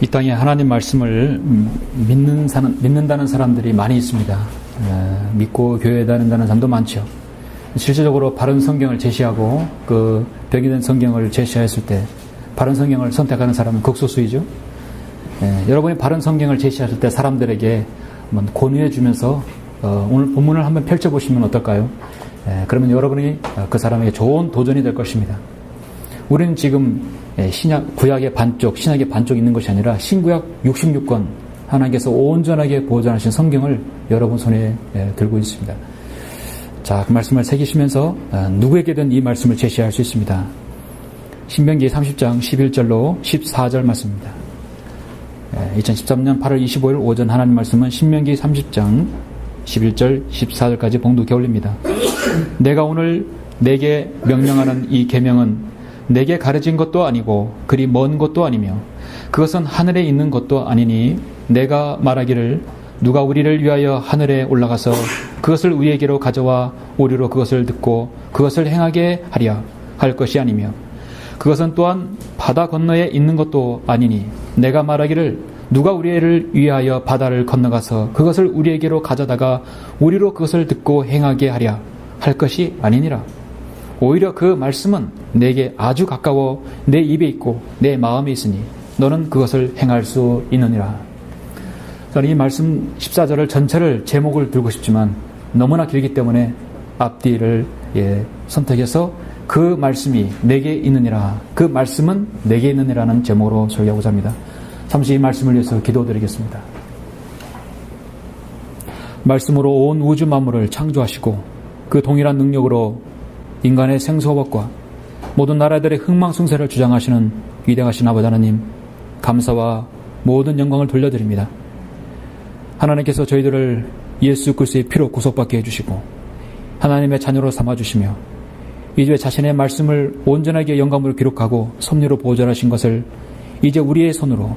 이 땅에 하나님 말씀을 믿는다는 사람들이 많이 있습니다. 믿고 교회에 다닌다는 사람도 많죠. 실제적으로 바른 성경을 제시하고 그 병이 된 성경을 제시했을 때 바른 성경을 선택하는 사람은 극소수이죠. 여러분이 바른 성경을 제시하실 때 사람들에게 한번 권유해 주면서 오늘 본문을 한번 펼쳐보시면 어떨까요? 그러면 여러분이 그 사람에게 좋은 도전이 될 것입니다. 우리는 지금 구약의 반쪽, 신약의 반쪽 있는 것이 아니라 신구약 66권 하나님께서 온전하게 보존하신 성경을 여러분 손에 들고 있습니다. 자, 그 말씀을 새기시면서 누구에게든 이 말씀을 제시할 수 있습니다. 신명기 30장 11절로 14절 말씀입니다. 2013년 8월 25일 오전 하나님 말씀은 신명기 30장 11절 14절까지 봉독해 올립니다. 내가 오늘 내게 명령하는 이 계명은 내게 가르친 것도 아니고 그리 먼 것도 아니며 그것은 하늘에 있는 것도 아니니 내가 말하기를 누가 우리를 위하여 하늘에 올라가서 그것을 우리에게로 가져와 우리로 그것을 듣고 그것을 행하게 하랴 할 것이 아니며 그것은 또한 바다 건너에 있는 것도 아니니 내가 말하기를 누가 우리를 위하여 바다를 건너가서 그것을 우리에게로 가져다가 우리로 그것을 듣고 행하게 하랴 할 것이 아니니라. 오히려 그 말씀은 내게 아주 가까워 내 입에 있고 내 마음에 있으니 너는 그것을 행할 수 있느니라. 저는 이 말씀 14절을 전체를 제목을 들고 싶지만 너무나 길기 때문에 앞뒤를 선택해서 그 말씀이 내게 있느니라, 그 말씀은 내게 있느니라는 제목으로 설교하고자 합니다. 잠시 이 말씀을 위해서 기도드리겠습니다. 말씀으로 온 우주 만물을 창조하시고 그 동일한 능력으로 인간의 생사법과 모든 나라들의 흥망성쇠를 주장하시는 위대하신 아버지 하나님, 감사와 모든 영광을 돌려드립니다. 하나님께서 저희들을 예수 그리스도의 피로 구속받게 해주시고 하나님의 자녀로 삼아주시며 이제 자신의 말씀을 온전하게 영감으로 기록하고 섭리로 보존하신 것을 이제 우리의 손으로,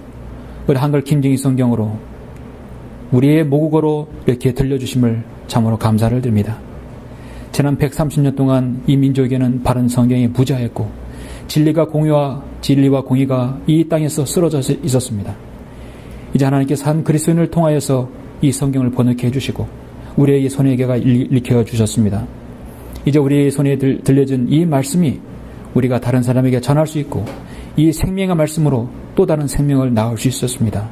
우리 한글 킹제임스 성경으로, 우리의 모국어로 이렇게 들려주심을 참으로 감사를 드립니다. 지난 130년 동안 이 민족에게는 바른 성경이 부자했고 진리와 공의가 이 땅에서 쓰러져 있었습니다. 이제 하나님께서 한 그리스도인을 통하여서 이 성경을 번역해 주시고 우리의 손에게가 일으켜 주셨습니다. 이제 우리의 손에 들려진 이 말씀이 우리가 다른 사람에게 전할 수 있고 이 생명의 말씀으로 또 다른 생명을 낳을 수 있었습니다.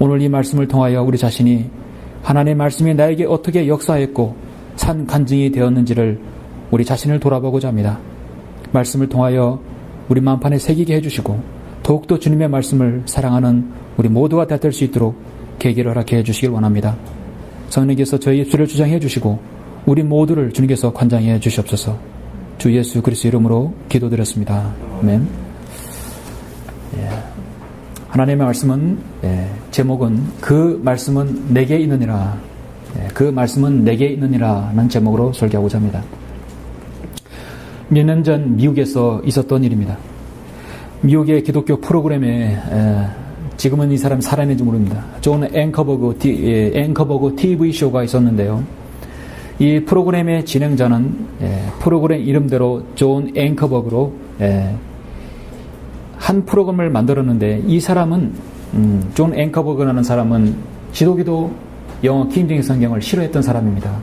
오늘 이 말씀을 통하여 우리 자신이 하나님의 말씀이 나에게 어떻게 역사했고 산 간증이 되었는지를 우리 자신을 돌아보고자 합니다. 말씀을 통하여 우리 마음판에 새기게 해주시고 더욱더 주님의 말씀을 사랑하는 우리 모두가 될 수 있도록 계기를 허락해 해주시길 원합니다. 성령께서 저희 입술을 주장해 주시고 우리 모두를 주님께서 관장해 주시옵소서. 주 예수 그리스도 이름으로 기도드렸습니다. 아멘. 하나님의 말씀은 제목은 그 말씀은 내게 있느니라, 그 말씀은 내게 있느니라는 제목으로 설교하고자 합니다. 몇 년 전 미국에서 있었던 일입니다. 미국의 기독교 프로그램에 지금은 이 사람이 살아있는지 모릅니다. 존 앵커버그 TV쇼가 있었는데요. 이 프로그램의 진행자는 프로그램 이름대로 존 앵커버그로 한 프로그램을 만들었는데 이 사람은 존 앵커버그라는 사람은 지도기도 영어 킹제임스 성경을 싫어했던 사람입니다.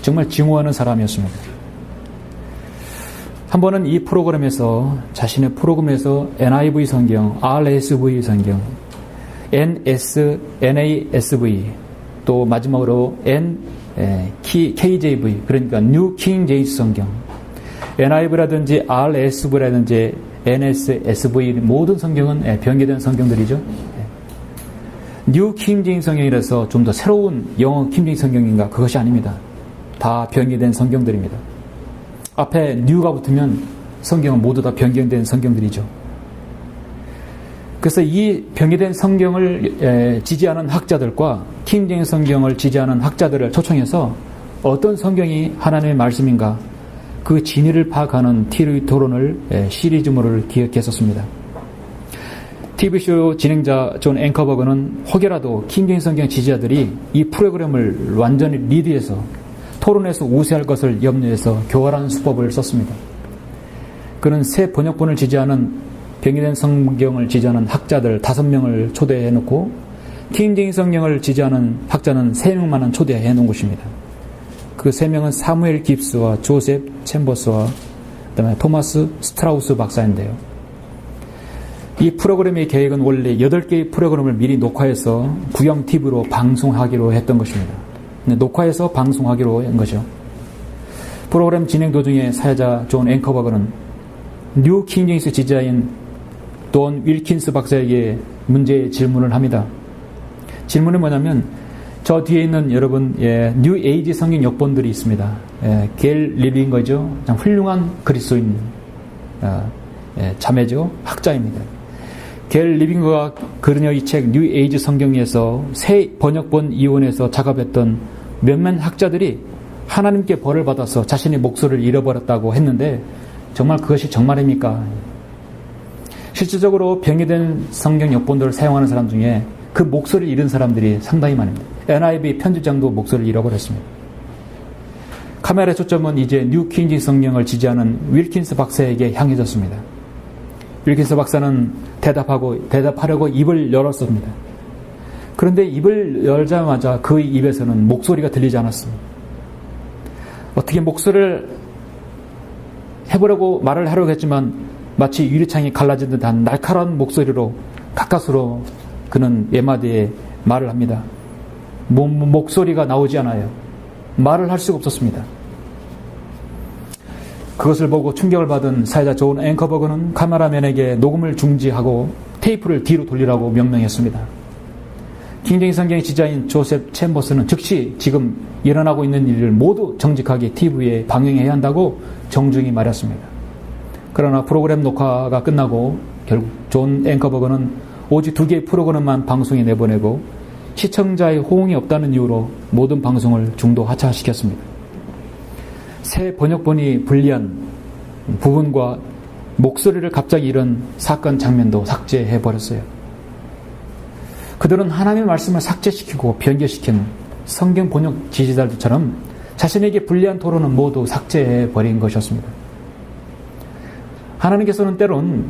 정말 증오하는 사람이었습니다. 한 번은 이 프로그램에서 자신의 프로그램에서 NIV 성경, RSV 성경, NASV 또 마지막으로 KJV 그러니까 New King James 성경, NIV라든지 RSV라든지 NSSV 모든 성경은 변개된 성경들이죠. New King James 성경이라서 좀 더 새로운 영어 킹 제임스 성경인가? 그것이 아닙니다. 다 변개된 성경들입니다. 앞에 New가 붙으면 성경은 모두 다 변경된 성경들이죠. 그래서 이 변개된 성경을 지지하는 학자들과 킹 제임스 성경을 지지하는 학자들을 초청해서 어떤 성경이 하나님의 말씀인가 그 진위를 파악하는 TV 토론을 시리즈물을 기획했었습니다. TV쇼 진행자 존 앵커버그는 혹여라도 킹 제임스 성경 지지자들이 이 프로그램을 완전히 리드해서 토론에서 우세할 것을 염려해서 교활한 수법을 썼습니다. 그는 새 번역본을 지지하는 병이된 성경을 지지하는 학자들 5명을 초대해놓고 킹제임스 성경을 지지하는 학자는 3명만은 초대해놓은 것입니다. 그 3명은 사무엘 깁스와 조셉 챔버스와 그다음에 토마스 스트라우스 박사인데요. 이 프로그램의 계획은 원래 8개의 프로그램을 미리 녹화해서 구형 TV로 방송하기로 했던 것입니다. 녹화해서 방송하기로 한 거죠. 프로그램 진행 도중에 사회자 존 앵커버그는 뉴 킹제임스 지지자인 돈 윌킨스 박사에게 문제의 질문을 합니다. 질문은 뭐냐면 저 뒤에 있는 여러분 뉴 에이지 성경 역본들이 있습니다. 겔 리빙거죠. 참 훌륭한 그리스도인 자매죠. 학자입니다. 겔 리빙거가 그녀의 책 뉴 에이지 성경에서 새 번역본 이원에서 작업했던 몇몇 학자들이 하나님께 벌을 받아서 자신의 목소리를 잃어버렸다고 했는데 정말 그것이 정말입니까? 실질적으로 병이된 성경 역본들을 사용하는 사람 중에 그 목소리를 잃은 사람들이 상당히 많습니다. NIV 편집장도 목소리를 잃어버렸습니다. 카메라의 초점은 이제 뉴 킹제임스 성경을 지지하는 윌킨스 박사에게 향해졌습니다. 윌킨스 박사는 대답하려고 입을 열었습니다. 그런데 입을 열자마자 그의 입에서는 목소리가 들리지 않았습니다. 어떻게 목소리를 해보려고 말을 하려고 했지만 마치 유리창이 갈라진 듯한 날카로운 목소리로 가까스로 그는 예마디에 말을 합니다. 목소리가 나오지 않아요. 말을 할 수가 없었습니다. 그것을 보고 충격을 받은 사회자 존 앵커버그는 카메라맨에게 녹음을 중지하고 테이프를 뒤로 돌리라고 명령했습니다. 킹제임스 성경의 지자인 조셉 챔버스는 즉시 지금 일어나고 있는 일을 모두 정직하게 TV에 방영해야 한다고 정중히 말했습니다. 그러나 프로그램 녹화가 끝나고 결국 존 앵커버그는 오직 2개의 프로그램만 방송에 내보내고 시청자의 호응이 없다는 이유로 모든 방송을 중도 하차시켰습니다. 새 번역본이 불리한 부분과 목소리를 갑자기 잃은 사건 장면도 삭제해버렸어요. 그들은 하나님의 말씀을 삭제시키고 변개시킨 성경 번역 지지자들처럼 자신에게 불리한 토론은 모두 삭제해버린 것이었습니다. 하나님께서는 때론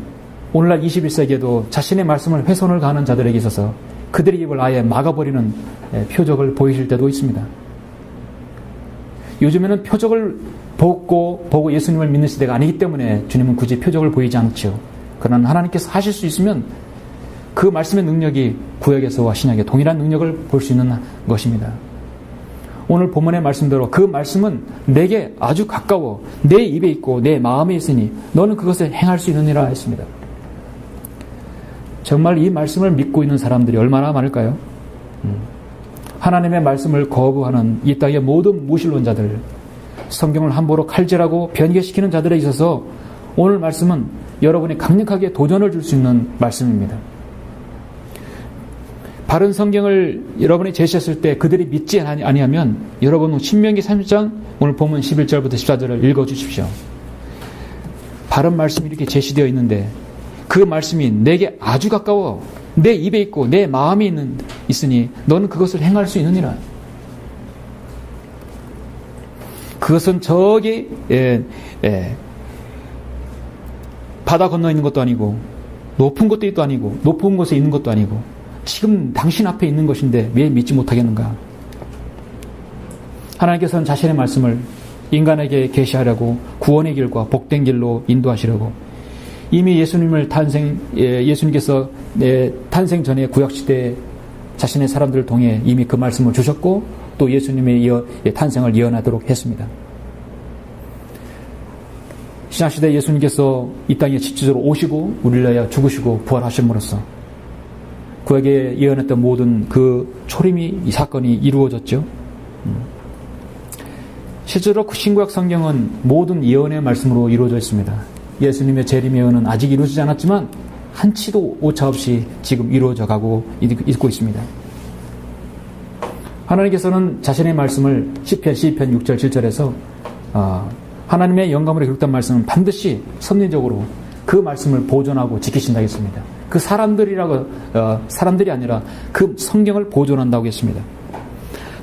오늘날 21세기에도 자신의 말씀을 훼손을 가하는 자들에게 있어서 그들의 입을 아예 막아버리는 표적을 보이실 때도 있습니다. 요즘에는 표적을 보고 예수님을 믿는 시대가 아니기 때문에 주님은 굳이 표적을 보이지 않죠. 그러나 하나님께서 하실 수 있으면 그 말씀의 능력이 구약에서와 신약에 동일한 능력을 볼 수 있는 것입니다. 오늘 본문의 말씀대로 그 말씀은 내게 아주 가까워 내 입에 있고 내 마음에 있으니 너는 그것을 행할 수 있느니라 했습니다. 정말 이 말씀을 믿고 있는 사람들이 얼마나 많을까요? 하나님의 말씀을 거부하는 이 땅의 모든 무신론자들, 성경을 함부로 칼질하고 변개시키는 자들에 있어서 오늘 말씀은 여러분이 강력하게 도전을 줄 수 있는 말씀입니다. 바른 성경을 여러분이 제시했을 때 그들이 믿지 아니하면 여러분은 신명기 30장 오늘 본문 11절부터 14절을 읽어주십시오. 바른 말씀이 이렇게 제시되어 있는데 그 말씀이 내게 아주 가까워 내 입에 있고 내 마음에 있으니 너는 그것을 행할 수 있느니라. 그것은 저기 바다 건너 있는 것도 아니고 높은 곳도 아니고 높은 곳에 있는 것도 아니고 지금 당신 앞에 있는 것인데 왜 믿지 못하겠는가? 하나님께서는 자신의 말씀을 인간에게 계시하려고 구원의 길과 복된 길로 인도하시려고 이미 예수님께서 탄생 전에 구약시대에 자신의 사람들을 통해 이미 그 말씀을 주셨고 또 예수님의 탄생을 예언하도록 했습니다. 신약시대 예수님께서 이 땅에 실제로 오시고 우리를 위하여 죽으시고 부활하심으로써 그에게 예언했던 모든 그 초림이 이 사건이 이루어졌죠. 실제로 신구약 성경은 모든 예언의 말씀으로 이루어져 있습니다. 예수님의 재림 예언은 아직 이루어지지 않았지만 한치도 오차없이 지금 이루어져 가고 있고 있습니다. 하나님께서는 자신의 말씀을 시편 6절 7절에서 하나님의 영감으로 기록된 말씀은 반드시 섭리적으로 그 말씀을 보존하고 지키신다고 했습니다. 그 사람들이 아니라 그 성경을 보존한다고 했습니다.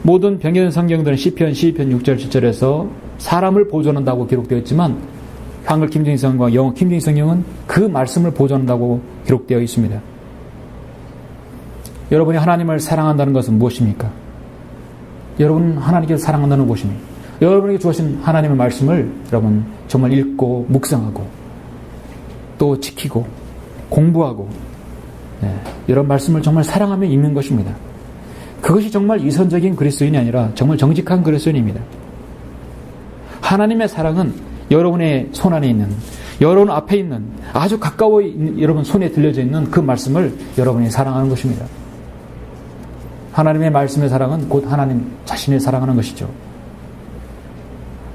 모든 병기된 성경들은 시편 6절 7절에서 사람을 보존한다고 기록되어 있지만 한글 김정일성과 영어 김정일성경은 그 말씀을 보존한다고 기록되어 있습니다. 여러분이 하나님을 사랑한다는 것은 무엇입니까? 여러분 하나님께서 사랑한다는 무엇입니까? 여러분에게 주신 하나님의 말씀을 여러분 정말 읽고 묵상하고 또 지키고 공부하고 이런 말씀을 정말 사랑하며 읽는 것입니다. 그것이 정말 이선적인 그리스도인이 아니라 정말 정직한 그리스도인입니다. 하나님의 사랑은 여러분의 손 안에 있는, 여러분 앞에 있는, 아주 가까워 여러분 손에 들려져 있는 그 말씀을 여러분이 사랑하는 것입니다. 하나님의 말씀의 사랑은 곧 하나님 자신을 사랑하는 것이죠.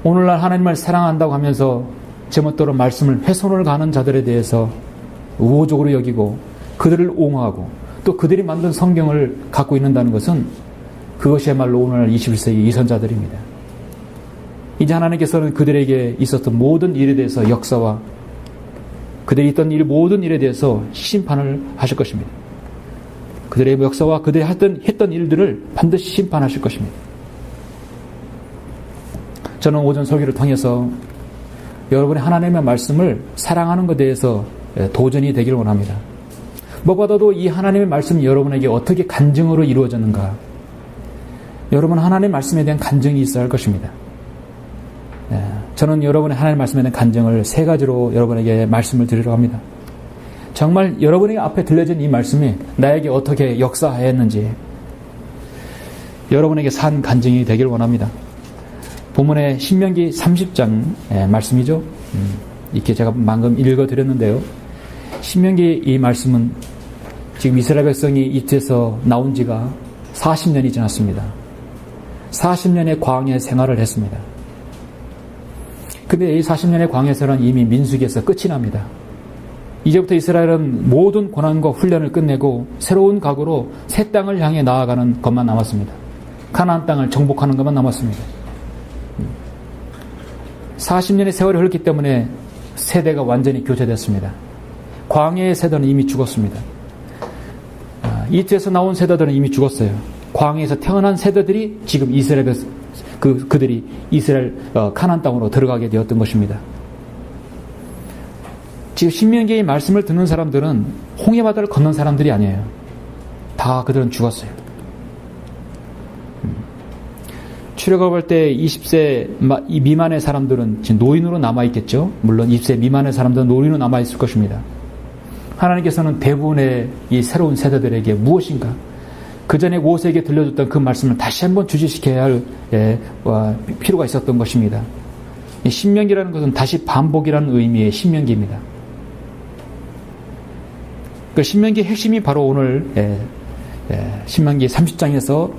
오늘날 하나님을 사랑한다고 하면서 제멋대로 말씀을 훼손을 가하는 자들에 대해서 우호적으로 여기고 그들을 옹호하고 또 그들이 만든 성경을 갖고 있는다는 것은 그것이야말로 오늘날 21세기 이선자들입니다. 이제 하나님께서는 그들에게 있었던 모든 일에 대해서 역사와 그들이 있던 모든 일에 대해서 심판을 하실 것입니다. 그들의 역사와 그들이 했던 일들을 반드시 심판하실 것입니다. 저는 오전 설교를 통해서 여러분이 하나님의 말씀을 사랑하는 것에 대해서 도전이 되기를 원합니다. 무엇보다도 이 하나님의 말씀이 여러분에게 어떻게 간증으로 이루어졌는가, 여러분 하나님의 말씀에 대한 간증이 있어야 할 것입니다. 저는 여러분의 하나님의 말씀에 대한 간증을 세 가지로 여러분에게 말씀을 드리려고 합니다. 정말 여러분에게 앞에 들려진 이 말씀이 나에게 어떻게 역사하였는지 여러분에게 산 간증이 되길 원합니다. 본문의 신명기 30장 말씀이죠. 이렇게 제가 방금 읽어드렸는데요. 신명기 이 말씀은 지금 이스라엘 백성이 이집트에서 나온 지가 40년이 지났습니다. 40년의 광야 생활을 했습니다. 근데 이 40년의 광야 생활은 이미 민수기에서 끝이 납니다. 이제부터 이스라엘은 모든 고난과 훈련을 끝내고 새로운 각오로 새 땅을 향해 나아가는 것만 남았습니다. 가나안 땅을 정복하는 것만 남았습니다. 40년의 세월이 흘렀기 때문에 세대가 완전히 교체됐습니다. 광야의 세대는 이미 죽었습니다. 이집트에서 나온 세대들은 이미 죽었어요. 광야에서 태어난 세대들이 지금 이스라엘에서 그들이 이스라엘 가나안 땅으로 들어가게 되었던 것입니다. 지금 신명기의 말씀을 듣는 사람들은 홍해바다를 건넌 사람들이 아니에요. 다 그들은 죽었어요. 출애굽할 때 20세 미만의 사람들은 지금 노인으로 남아있겠죠. 물론 20세 미만의 사람들은 노인으로 남아있을 것입니다. 하나님께서는 대부분의 이 새로운 세대들에게 무엇인가, 그 전에 모세에게 들려줬던 그 말씀을 다시 한번 주지시켜야 할 필요가 있었던 것입니다. 신명기라는 것은 다시 반복이라는 의미의 신명기입니다. 그 신명기의 핵심이 바로 오늘 신명기 30장에서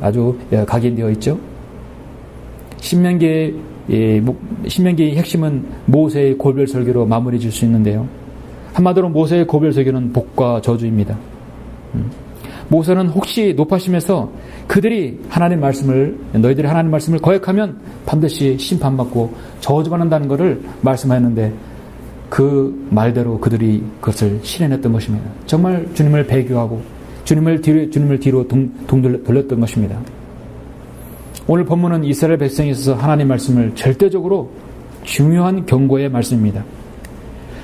아주 각인되어 있죠. 신명기의 핵심은 모세의 고별 설교로 마무리 줄 수 있는데요. 한마디로 모세의 고별 설교는 복과 저주입니다. 모세는 혹시 높아심에서 그들이 하나님 말씀을, 너희들이 하나님 말씀을 거역하면 반드시 심판받고 저주받는다는 것을 말씀하였는데 그 말대로 그들이 그것을 실현했던 것입니다. 정말 주님을 배교하고 주님을 뒤로 돌렸던 것입니다. 오늘 본문은 이스라엘 백성에 있어서 하나님 말씀을 절대적으로 중요한 경고의 말씀입니다.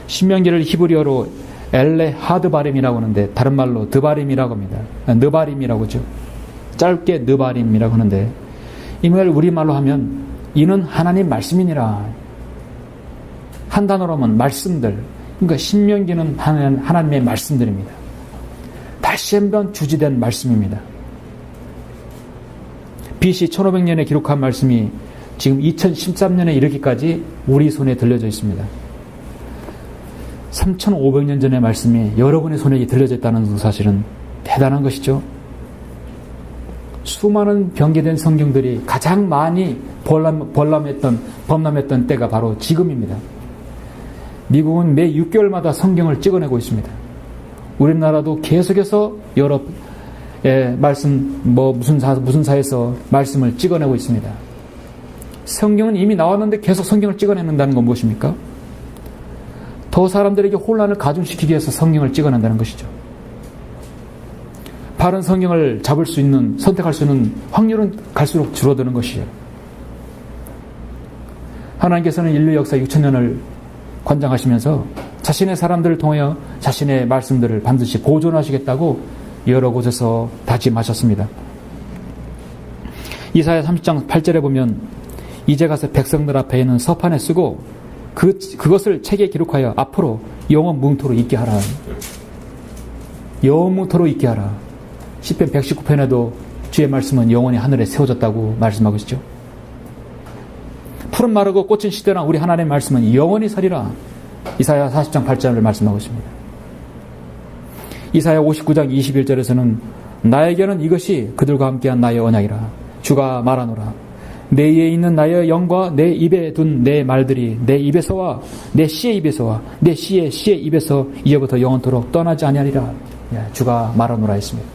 신명기를 히브리어로 엘레 하드바림이라고 하는데 다른 말로 드바림이라고 합니다. 느바림이라고 하죠. 짧게 느바림이라고 하는데 이 말 우리말로 하면 이는 하나님 말씀이니라. 한 단어로 하면 말씀들. 그러니까 신명기는 하나님의 말씀들입니다. 다시 한번 주지된 말씀입니다. BC 1500년에 기록한 말씀이 지금 2013년에 이르기까지 우리 손에 들려져 있습니다. 3500년 전의 말씀이 여러분의 손에 들려져 있다는 사실은 대단한 것이죠. 수많은 변개된 성경들이 가장 많이 범람했던 때가 바로 지금입니다. 미국은 매 6개월마다 성경을 찍어내고 있습니다. 우리나라도 계속해서 여러 말씀 무슨 사에서 말씀을 찍어내고 있습니다. 성경은 이미 나왔는데 계속 성경을 찍어내는다는 건 무엇입니까? 더 사람들에게 혼란을 가중시키기 위해서 성경을 찍어낸다는 것이죠. 바른 성경을 선택할 수 있는 확률은 갈수록 줄어드는 것이에요. 하나님께서는 인류 역사 6,000년을 관장하시면서 자신의 사람들을 통하여 자신의 말씀들을 반드시 보존하시겠다고 여러 곳에서 다짐하셨습니다. 이사야 30장 8절에 보면 이제 가서 백성들 앞에 있는 서판에 쓰고 그것을 책에 기록하여 앞으로 영원 뭉토로 있게 하라. 영원 뭉토로 있게 하라. 시편 119편에도 주의 말씀은 영원히 하늘에 세워졌다고 말씀하고 있죠. 푸른 마르고 꽃은 시들나 우리 하나님의 말씀은 영원히 서리라. 이사야 40장 8절을 말씀하고 있습니다. 이사야 59장 21절에서는 나에게는 이것이 그들과 함께한 나의 언약이라. 주가 말하노라. 내 입에 있는 나의 영과 내 입에 둔 내 말들이 내 입에서와 내 씨의 입에서와 내 씨의 입에서 이제부터 영원토록 떠나지 아니하리라. 주가 말하노라 했습니다.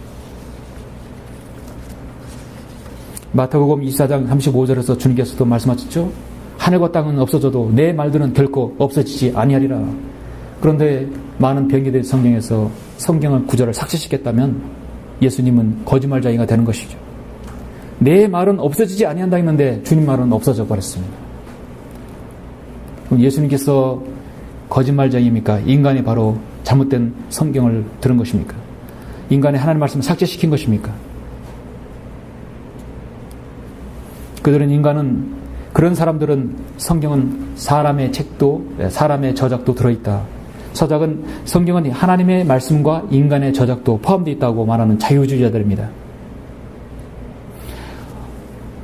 마태복음 24장 35절에서 주님께서도 말씀하셨죠. 하늘과 땅은 없어져도 내 말들은 결코 없어지지 아니하리라. 그런데 많은 변기된 성경에서 성경을 구절을 삭제시켰다면 예수님은 거짓말쟁이가 되는 것이죠. 내 말은 없어지지 아니한다 했는데 주님 말은 없어져 버렸습니다. 그럼 예수님께서 거짓말쟁이입니까? 인간이 바로 잘못된 성경을 들은 것입니까? 인간이 하나님의 말씀을 삭제시킨 것입니까? 그런 사람들은 성경은 사람의 책도 사람의 저작도 들어있다. 성경은 하나님의 말씀과 인간의 저작도 포함되어 있다고 말하는 자유주의자들입니다.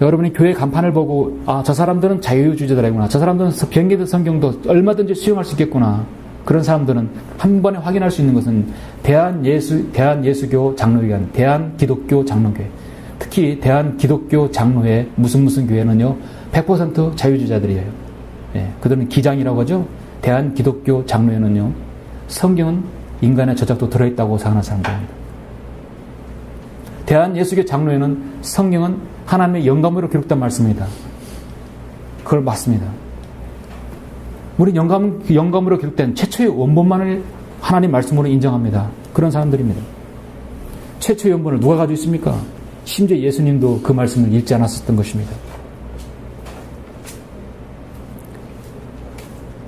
여러분이 교회 간판을 보고 저 사람들은 자유주의자들이구나. 저 사람들은 변개된 성경도 얼마든지 수용할 수 있겠구나. 그런 사람들은 한 번에 확인할 수 있는 것은 대한예수교 장로회관, 대한기독교 장로교회, 특히 대한기독교 장로회 무슨 교회는요 100% 자유주의자들이에요. 그들은 기장이라고 하죠. 대한기독교 장로회는요 성경은 인간의 저작도 들어있다고 생각하는 사람들입니다. 대한예수교 장로회는 성경은 하나님의 영감으로 기록된 말씀입니다. 그걸 맞습니다. 우리 영감으로 기록된 최초의 원본만을 하나님 말씀으로 인정합니다. 그런 사람들입니다. 최초의 원본을 누가 가지고 있습니까? 심지어 예수님도 그 말씀을 읽지 않았었던 것입니다.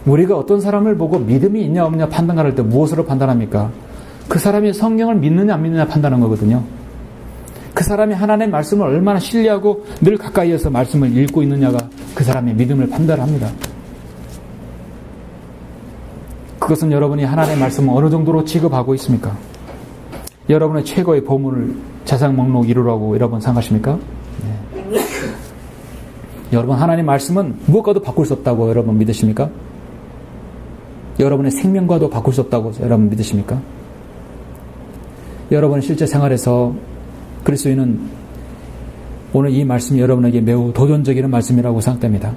우리가 어떤 사람을 보고 믿음이 있냐 없냐 판단할 때 무엇으로 판단합니까? 그 사람이 성경을 믿느냐 안 믿느냐 판단하는 거거든요. 그 사람이 하나님의 말씀을 얼마나 신뢰하고 늘 가까이에서 말씀을 읽고 있느냐가 그 사람의 믿음을 판단합니다. 그것은 여러분이 하나님의 말씀을 어느 정도로 취급하고 있습니까? 여러분의 최고의 보물을 재산 목록 1호라고 여러분 생각하십니까? 네. 여러분 하나님의 말씀은 무엇과도 바꿀 수 없다고 여러분 믿으십니까? 여러분의 생명과도 바꿀 수 없다고 여러분 믿으십니까? 여러분의 실제 생활에서 그리스도인은 오늘 이 말씀이 여러분에게 매우 도전적인 말씀이라고 생각됩니다.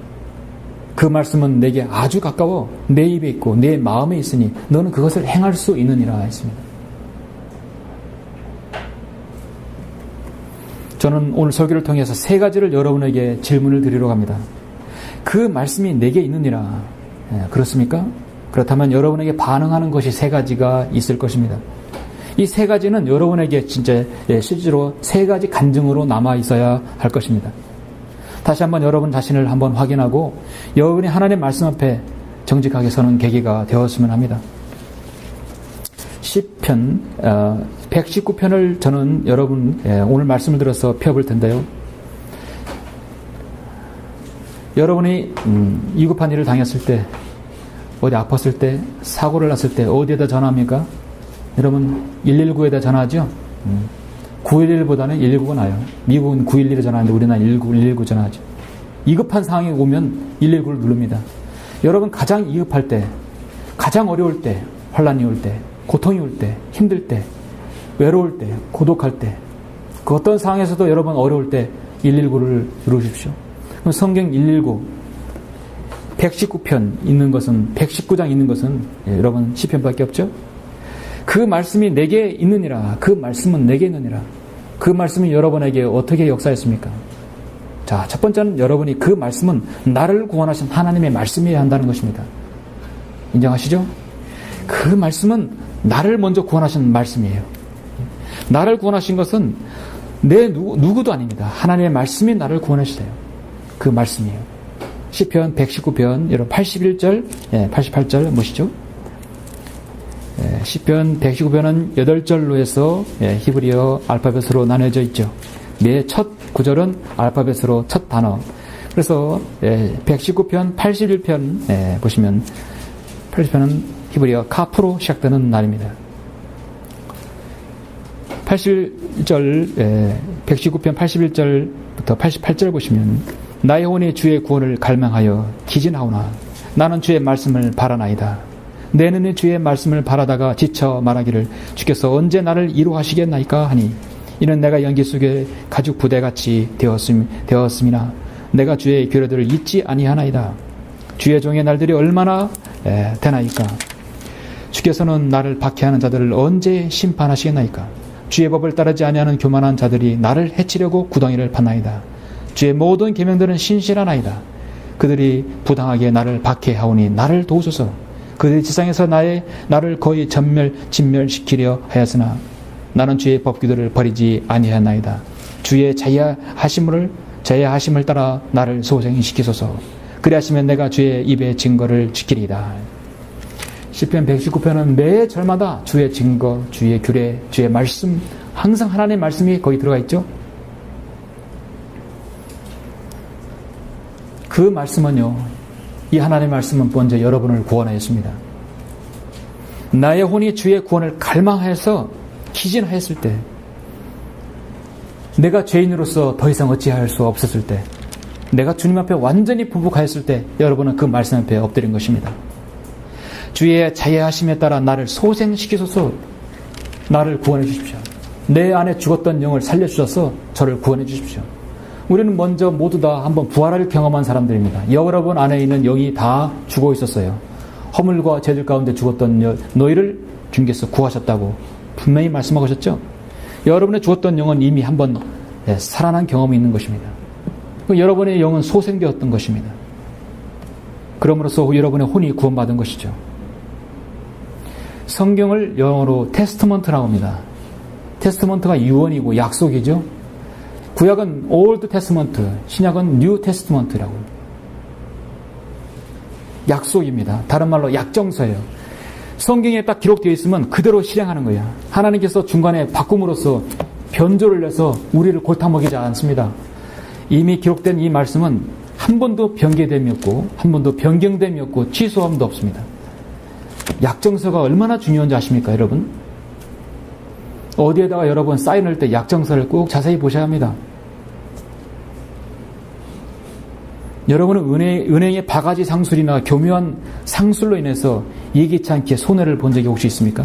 그 말씀은 내게 아주 가까워 내 입에 있고 내 마음에 있으니 너는 그것을 행할 수 있느니라 했습니다. 저는 오늘 설교를 통해서 세 가지를 여러분에게 질문을 드리려고 합니다. 그 말씀이 내게 있느니라. 그렇습니까? 그렇다면 여러분에게 반응하는 것이 세 가지가 있을 것입니다. 이 세 가지는 여러분에게 진짜 실제로 세 가지 간증으로 남아 있어야 할 것입니다. 다시 한번 여러분 자신을 한번 확인하고 여러분이 하나님의 말씀 앞에 정직하게 서는 계기가 되었으면 합니다. 시편 119편을 저는 여러분 오늘 말씀을 들어서 펴볼 텐데요. 여러분이 위급한 일을 당했을 때, 어디 아팠을 때, 사고를 났을 때 어디에다 전화합니까? 여러분 119에다 전화하죠? 911보다는 119가 나아요. 미국은 911에 전화하는데 우리나라는 119 전화하죠. 위급한 상황이 오면 119를 누릅니다. 여러분 가장 위급할 때, 가장 어려울 때, 환난이 올 때, 고통이 올 때, 힘들 때, 외로울 때, 고독할 때, 그 어떤 상황에서도 여러분 어려울 때 119를 누르십시오. 그럼 성경 119 119편 있는 것은 119장 있는 것은 여러분 시편밖에 없죠. 그 말씀이 내게 있느니라. 그 말씀은 내게 있느니라. 그 말씀이 여러분에게 어떻게 역사했습니까? 자, 첫 번째는 여러분이 그 말씀은 나를 구원하신 하나님의 말씀이어야 한다는 것입니다. 인정하시죠? 그 말씀은 나를 먼저 구원하신 말씀이에요. 나를 구원하신 것은 누구도 아닙니다. 하나님의 말씀이 나를 구원하시대요. 그 말씀이에요. 시편 119편 여러분 81절, 88절 보시죠. 시편 119편은 8절로 해서 히브리어 알파벳으로 나눠져 있죠. 매 첫 구절은 알파벳으로 첫 단어. 그래서 119편, 81편 보시면 80편은 히브리어 카프로 시작되는 날입니다. 81절, 119편 81절부터 88절 보시면 나의 혼이 주의 구원을 갈망하여 기진하오나 나는 주의 말씀을 바라나이다. 내 눈이 주의 말씀을 바라다가 지쳐 말하기를 주께서 언제 나를 이루하시겠나이까 하니 이는 내가 연기 속에 가죽 부대같이 되었음이나 내가 주의 규례들을 잊지 아니하나이다. 주의 종의 날들이 얼마나 되나이까. 주께서는 나를 박해하는 자들을 언제 심판하시겠나이까. 주의 법을 따르지 아니하는 교만한 자들이 나를 해치려고 구덩이를 파나이다. 주의 모든 계명들은 신실하나이다. 그들이 부당하게 나를 박해하오니 나를 도우소서. 그들이 지상에서 나를 거의 진멸시키려 하였으나 나는 주의 법규들을 버리지 아니하나이다. 주의 자애하심을 따라 나를 소생시키소서. 그리하시면 내가 주의 입의 증거를 지키리이다. 시편 119편은 매 절마다 주의 증거, 주의 규례, 주의 말씀, 항상 하나님의 말씀이 거기 들어가 있죠. 그 말씀은요, 이 하나님의 말씀은 먼저 여러분을 구원하였습니다. 나의 혼이 주의 구원을 갈망하여서 기진하였을 때, 내가 죄인으로서 더 이상 어찌할 수 없었을 때, 내가 주님 앞에 완전히 부복하였을 때 여러분은 그 말씀 앞에 엎드린 것입니다. 주의 자애하심에 따라 나를 소생시키소서. 나를 구원해 주십시오. 내 안에 죽었던 영을 살려주셔서 저를 구원해 주십시오. 우리는 먼저 모두 다 한번 부활을 경험한 사람들입니다. 여러분 안에 있는 영이 다 죽어 있었어요. 허물과 죄들 가운데 죽었던 너희를 주님께서 구하셨다고 분명히 말씀하셨죠. 여러분의 죽었던 영은 이미 한번 살아난 경험이 있는 것입니다. 여러분의 영은 소생되었던 것입니다. 그럼으로써 여러분의 혼이 구원받은 것이죠. 성경을 영어로 테스트먼트라고 합니다. 테스트먼트가 유언이고 약속이죠. 구약은 올드 테스트먼트, 신약은 뉴 테스트먼트라고. 약속입니다. 다른 말로 약정서예요. 성경에 딱 기록되어 있으면 그대로 실행하는 거예요. 하나님께서 중간에 바꿈으로써 변조를 내서 우리를 골탕먹이지 않습니다. 이미 기록된 이 말씀은 한 번도 변개됨이 없고 한 번도 변경됨이 없고 취소함도 없습니다. 약정서가 얼마나 중요한지 아십니까, 여러분? 어디에다가 여러분 사인할 때 약정서를 꼭 자세히 보셔야 합니다. 여러분은 은행의 바가지 상술이나 교묘한 상술로 인해서 예기치 않게 손해를 본 적이 혹시 있습니까?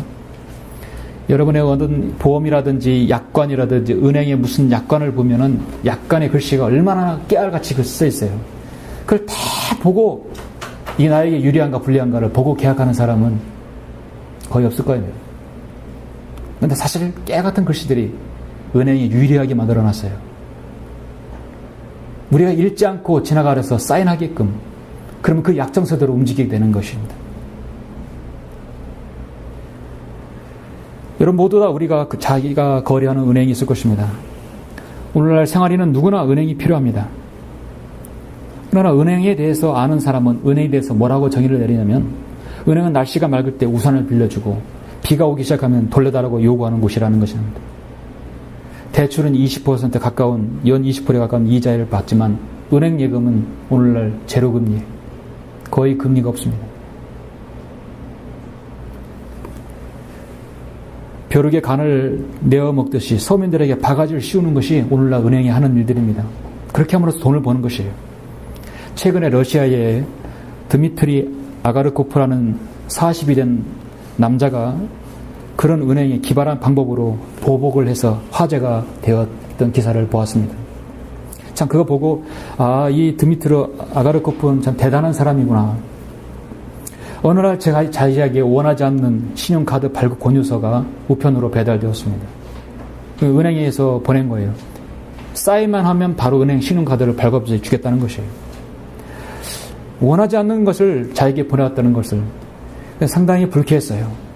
여러분의 어떤 보험이라든지 약관이라든지 은행의 무슨 약관을 보면은 약관의 글씨가 얼마나 깨알같이 써 있어요. 그걸 다 보고 이게 나에게 유리한가 불리한가를 보고 계약하는 사람은 거의 없을 거예요. 그런데 사실 깨같은 글씨들이 은행이 유리하게 만들어놨어요. 우리가 읽지 않고 지나가려서 사인하게끔, 그러면 그 약정서대로 움직이게 되는 것입니다. 여러분 모두 다 우리가 자기가 거래하는 은행이 있을 것입니다. 오늘날 생활에는 누구나 은행이 필요합니다. 그러나 은행에 대해서 아는 사람은 은행에 대해서 뭐라고 정의를 내리냐면, 은행은 날씨가 맑을 때 우산을 빌려주고 비가 오기 시작하면 돌려달라고 요구하는 곳이라는 것입니다. 대출은 20% 가까운, 연 20%에 가까운 이자를 받지만 은행 예금은 오늘날 제로 금리, 거의 금리가 없습니다. 벼룩의 간을 내어 먹듯이 서민들에게 바가지를 씌우는 것이 오늘날 은행이 하는 일들입니다. 그렇게 함으로써 돈을 버는 것이에요. 최근에 러시아의 드미트리 아가르코프라는 40이 된 남자가 그런 은행에 기발한 방법으로 보복을 해서 화제가 되었던 기사를 보았습니다. 참 그거 보고 이 드미트리 아가르코프는 참 대단한 사람이구나. 어느 날 제가 자기에게 원하지 않는 신용카드 발급 권유서가 우편으로 배달되었습니다. 그 은행에서 보낸 거예요. 사인만 하면 바로 은행 신용카드를 발급해 주겠다는 것이에요. 원하지 않는 것을 자기에게 보내왔다는 것을 상당히 불쾌했어요.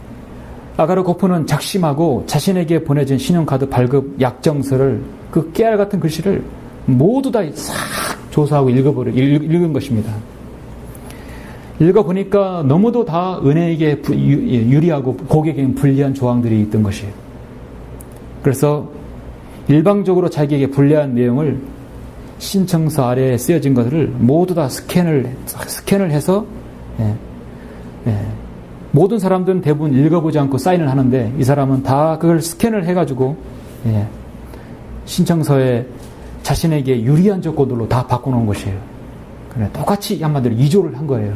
아가르코프는 작심하고 자신에게 보내진 신용카드 발급 약정서를, 그 깨알 같은 글씨를 모두 다 싹 조사하고 읽은 것입니다. 읽어보니까 너무도 다 은행에게 유리하고 고객에게 불리한 조항들이 있던 것이에요. 그래서 일방적으로 자기에게 불리한 내용을 신청서 아래에 쓰여진 것을 모두 다 스캔을 해서 모든 사람들은 대부분 읽어보지 않고 사인을 하는데 이 사람은 다 그걸 스캔을 해가지고 신청서에 자신에게 유리한 조건들로 다 바꿔놓은 것이에요. 그래, 똑같이 한마디로 위조를 한 거예요.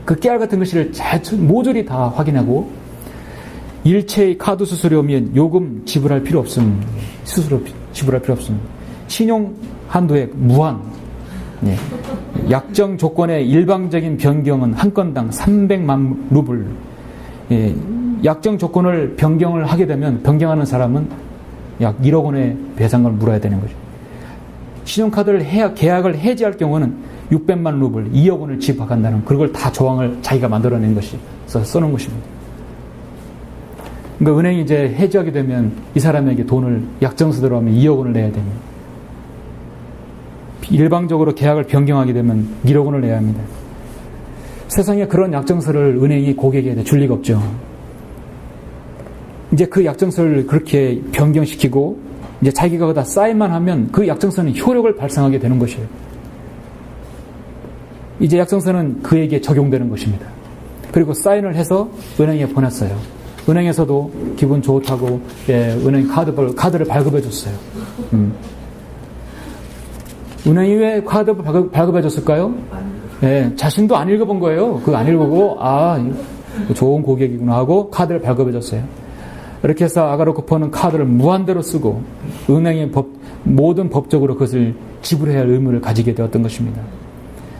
그 깨알 같은 것을 모조리 다 확인하고 일체의 카드 수수료면 요금 지불할 필요 없음. 수수료 지불할 필요 없음. 신용 한도액 무한. 약정 조건의 일방적인 변경은 한 건당 300만 루블. 약정 조건을 변경을 하게 되면 변경하는 사람은 약 1억 원의 배상을 물어야 되는 거죠. 신용카드를 계약을 해지할 경우는 600만 루블, 2억 원을 지급한다는 그걸 다 조항을 자기가 만들어낸 것이 써놓은 것입니다. 그러니까 은행이 이제 해지하게 되면 이 사람에게 돈을 약정서대로 하면 2억 원을 내야 됩니다. 일방적으로 계약을 변경하게 되면 1억 원을 내야 합니다. 세상에 그런 약정서를 은행이 고객에게 줄 리가 없죠. 이제 그 약정서를 그렇게 변경시키고 이제 자기가 거기다 사인만 하면 그 약정서는 효력을 발생하게 되는 것이에요. 이제 약정서는 그에게 적용되는 것입니다. 그리고 사인을 해서 은행에 보냈어요. 은행에서도 기분 좋다고 은행 카드를 발급해 줬어요. 은행이 왜 카드를 발급해 줬을까요? 자신도 안 읽어본 거예요. 그거 안 읽어보고 좋은 고객이구나 하고 카드를 발급해 줬어요. 이렇게 해서 아가로코프는 카드를 무한대로 쓰고 은행의 모든 법적으로 그것을 지불해야 할 의무를 가지게 되었던 것입니다.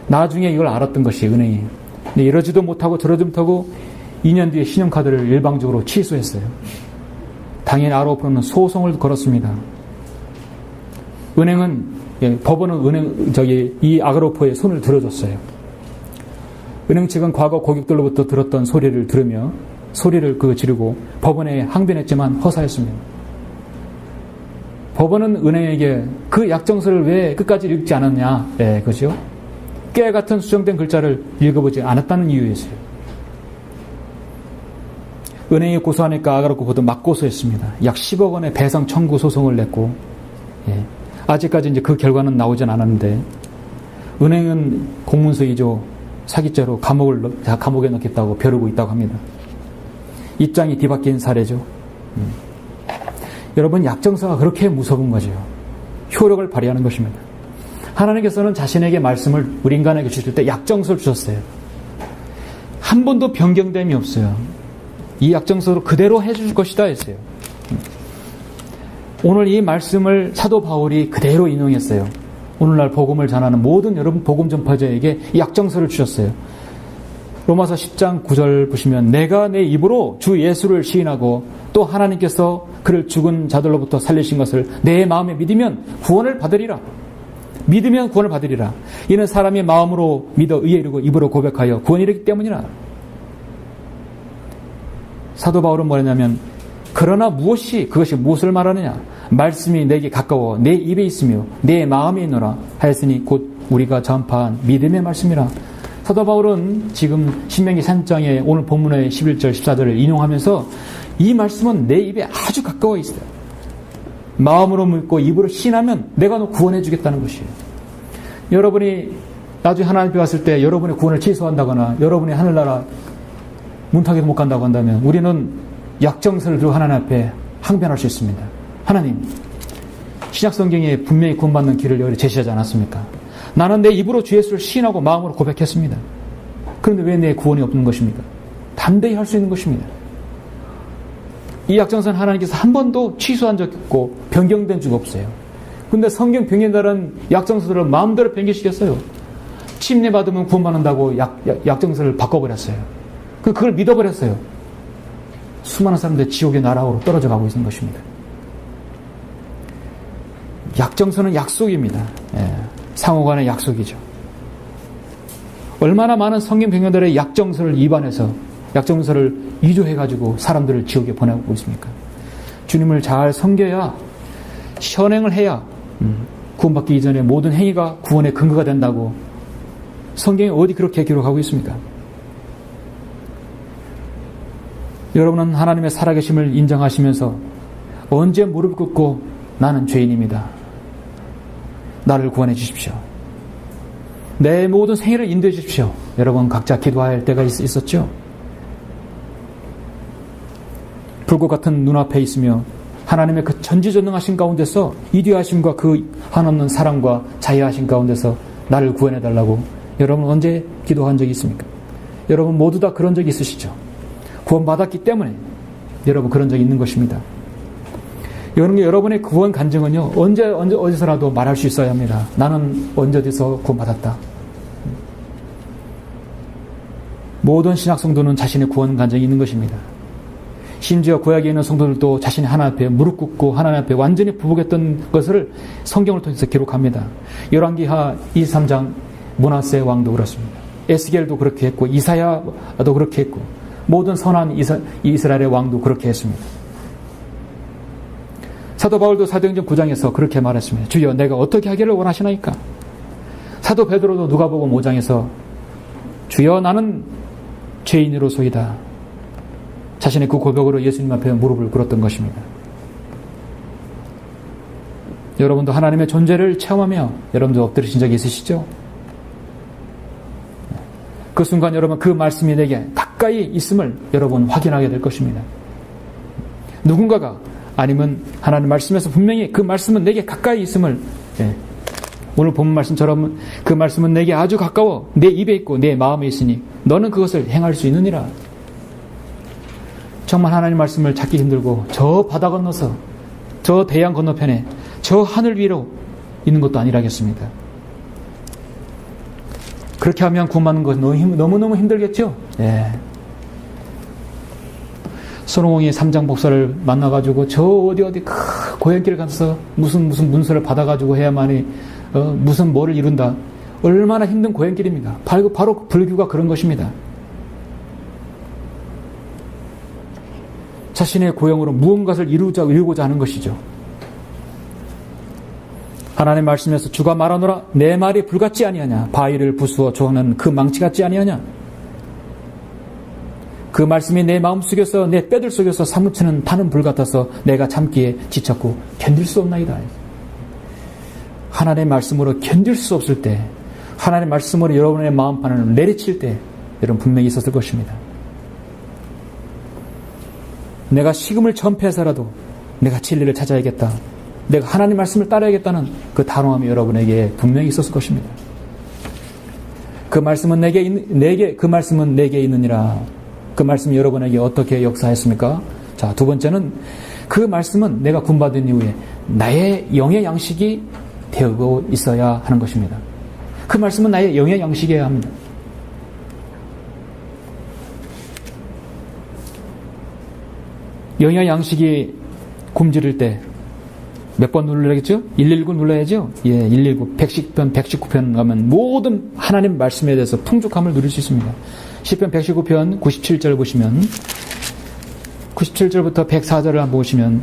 나중에 이걸 알았던 것이 은행이. 근데 이러지도 못하고 저러지 못하고 2년 뒤에 신용카드를 일방적으로 취소했어요. 당연히 아가로코프는 소송을 걸었습니다. 법원은 이 아가로코의 손을 들어줬어요. 은행 측은 과거 고객들로부터 들었던 소리를 들으며 소리를 지르고 법원에 항변했지만 허사했습니다. 법원은 은행에게 그 약정서를 왜 끝까지 읽지 않았냐, 그죠? 깨 같은 수정된 글자를 읽어보지 않았다는 이유였어요. 은행이 고소하니까 아가로코프도 막 고소했습니다. 약 10억 원의 배상 청구 소송을 냈고, 아직까지 이제 그 결과는 나오진 않았는데, 은행은 공문서 위조, 사기죄로 감옥에 넣겠다고 벼르고 있다고 합니다. 입장이 뒤바뀐 사례죠. 여러분, 약정서가 그렇게 무서운 거죠. 효력을 발휘하는 것입니다. 하나님께서는 자신에게 말씀을 우리 인간에게 주실 때 약정서를 주셨어요. 한 번도 변경됨이 없어요. 이 약정서로 그대로 해줄 것이다 했어요. 오늘 이 말씀을 사도 바울이 그대로 인용했어요. 오늘날 복음을 전하는 모든 여러분 복음 전파자에게 이 약정서를 주셨어요. 로마서 10장 9절 보시면 내가 내 입으로 주 예수를 시인하고 또 하나님께서 그를 죽은 자들로부터 살리신 것을 내 마음에 믿으면 구원을 받으리라. 믿으면 구원을 받으리라. 이는 사람이 마음으로 믿어 의에 이르고 입으로 고백하여 구원이 이르기 때문이라. 사도 바울은 뭐냐면 그러나 그것이 무엇을 말하느냐. 말씀이 내게 가까워 내 입에 있으며 내 마음에 있노라 하였으니 곧 우리가 전파한 믿음의 말씀이라. 사도 바울은 지금 신명기 3장에 오늘 본문의 11절 14절을 인용하면서 이 말씀은 내 입에 아주 가까워 있어요. 마음으로 믿고 입으로 신하면 내가 너 구원해 주겠다는 것이에요. 여러분이 나중에 하나님 앞에 왔을 때 여러분의 구원을 취소한다거나 여러분의 하늘나라 문턱에도 못 간다고 한다면 우리는 약정서를 들고 하나님 앞에 항변할 수 있습니다. 하나님, 신약성경에 분명히 구원받는 길을 여기 제시하지 않았습니까? 나는 내 입으로 주 예수를 시인하고 마음으로 고백했습니다. 그런데 왜 내 구원이 없는 것입니까? 담대히 할 수 있는 것입니다. 이 약정서는 하나님께서 한 번도 취소한 적 없고 변경된 적 없어요. 그런데 성경 변경다른 약정서들을 마음대로 변경시켰어요. 침례 받으면 구원받는다고 약정서를 바꿔버렸어요. 그걸 믿어버렸어요. 수많은 사람들이 지옥의 나락으로 떨어져 가고 있는 것입니다. 약정서는 약속입니다. 상호간의 약속이죠. 얼마나 많은 성경 변경들의 약정서를 위반해서 약정서를 위조해가지고 사람들을 지옥에 보내고 있습니까? 주님을 잘 섬겨야, 현행을 해야 구원받기 이전에 모든 행위가 구원의 근거가 된다고 성경에 어디 그렇게 기록하고 있습니까? 여러분은 하나님의 살아계심을 인정하시면서 언제 무릎 꿇고 나는 죄인입니다, 나를 구원해 주십시오, 내 모든 생애를 인도해 주십시오, 여러분 각자 기도할 때가 있었죠? 불꽃 같은 눈앞에 있으며 하나님의 그 전지전능하신 가운데서 이디하심과 그 한없는 사랑과 자유하신 가운데서 나를 구원해 달라고 여러분 언제 기도한 적이 있습니까? 여러분 모두 다 그런 적이 있으시죠? 구원받았기 때문에 여러분 그런 적이 있는 것입니다. 여러분의 구원 간증은요, 언제 어디서라도 말할 수 있어야 합니다. 나는 언제 어디서 구원받았다. 모든 신약 성도는 자신의 구원 간증이 있는 것입니다. 심지어 구약에 있는 성도들도 자신이 하나님 앞에 무릎 꿇고 하나님 앞에 완전히 부복했던 것을 성경을 통해서 기록합니다. 열왕기하 23장 므낫세 왕도 그렇습니다. 에스겔도 그렇게 했고 이사야도 그렇게 했고 모든 선한 이스라엘의 왕도 그렇게 했습니다. 사도 바울도 사도행전 9장에서 그렇게 말했습니다. 주여 내가 어떻게 하기를 원하시나이까? 사도 베드로도 누가복음 5장에서 주여 나는 죄인으로소이다, 자신의 그 고백으로 예수님 앞에 무릎을 꿇었던 것입니다. 여러분도 하나님의 존재를 체험하며 여러분도 엎드리신 적이 있으시죠? 그 순간 여러분 그 말씀이 내게 가까이 있음을 여러분 확인하게 될 것입니다. 누군가가 아니면 하나님 말씀에서 분명히 그 말씀은 내게 가까이 있음을, 오늘 본 말씀처럼 그 말씀은 내게 아주 가까워 내 입에 있고 내 마음에 있으니 너는 그것을 행할 수 있느니라. 정말 하나님 말씀을 찾기 힘들고 저 바다 건너서 저 대양 건너편에 저 하늘 위로 있는 것도 아니라겠습니다. 그렇게 하면 구원받는 것은 너무너무 힘들겠죠? 예. 솔로몬이 3장 복사를 만나가지고 저 어디 고향길에 가서 무슨 문서를 받아가지고 해야만이 무슨 뭐를 이룬다. 얼마나 힘든 고향길입니까? 바로 불교가 그런 것입니다. 자신의 고용으로 무언가를 이루고자 하는 것이죠. 하나님 말씀에서 주가 말하노라 내 말이 불같지 아니하냐, 바위를 부수어 조는 그 망치 같지 아니하냐. 그 말씀이 내 마음속에서 내 뼈들 속에서 사무치는 타는 불 같아서 내가 참기에 지쳤고 견딜 수 없나이다. 하나님의 말씀으로 견딜 수 없을 때, 하나님의 말씀으로 여러분의 마음판을 내리칠 때 여러분 분명히 있었을 것입니다. 내가 식음을 전폐해서라도 내가 진리를 찾아야겠다, 내가 하나님 말씀을 따라야겠다는 그 단호함이 여러분에게 분명히 있었을 것입니다. 그 말씀은 내게 있느니라. 그 말씀이 여러분에게 어떻게 역사했습니까? 자, 두 번째는 그 말씀은 내가 구원받은 이후에 나의 영의 양식이 되고 있어야 하는 것입니다. 그 말씀은 나의 영의 양식이어야 합니다. 영의 양식이 굶주릴 때 몇 번 눌러야겠죠? 119 눌러야죠? 예, 119, 110편, 119편 가면 모든 하나님 말씀에 대해서 풍족함을 누릴 수 있습니다. 시편 119편 97절 보시면 97절부터 104절을 한번 보시면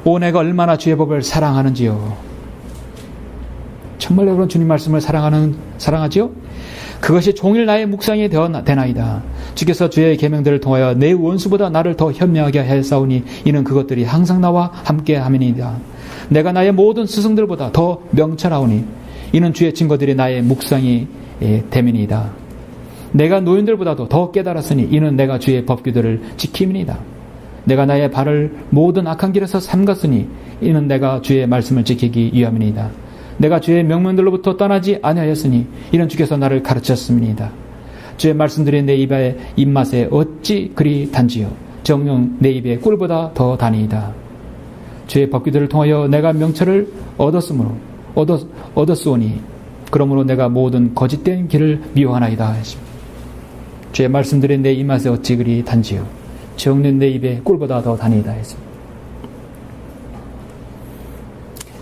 오 내가 얼마나 주의 법을 사랑하는지요. 정말 여러분 주님 말씀을 사랑하지요? 그것이 종일 나의 묵상이 되나이다. 주께서 주의 계명들을 통하여 내 원수보다 나를 더 현명하게 하였사오니 이는 그것들이 항상 나와 함께 함이니이다. 내가 나의 모든 스승들보다 더 명철하오니 이는 주의 증거들이 나의 묵상이 됨이니이다. 내가 노인들보다도 더 깨달았으니 이는 내가 주의 법규들을 지킴이니이다. 내가 나의 발을 모든 악한 길에서 삼갔으니 이는 내가 주의 말씀을 지키기 위함이니이다. 내가 주의 명령들로부터 떠나지 아니하였으니 이는 주께서 나를 가르쳤음이니이다. 주의 말씀들이 내 입맛에 어찌 그리 단지요. 정녕 내 입에 꿀보다 더 다니이다. 주의 법규들을 통하여 내가 명철을 얻었으오니 그러므로 내가 모든 거짓된 길을 미워하나이다. 주의 말씀들이 내 입맛에 어찌 그리 단지요. 정녕 내 입에 꿀보다 더 다니이다. 했습니다.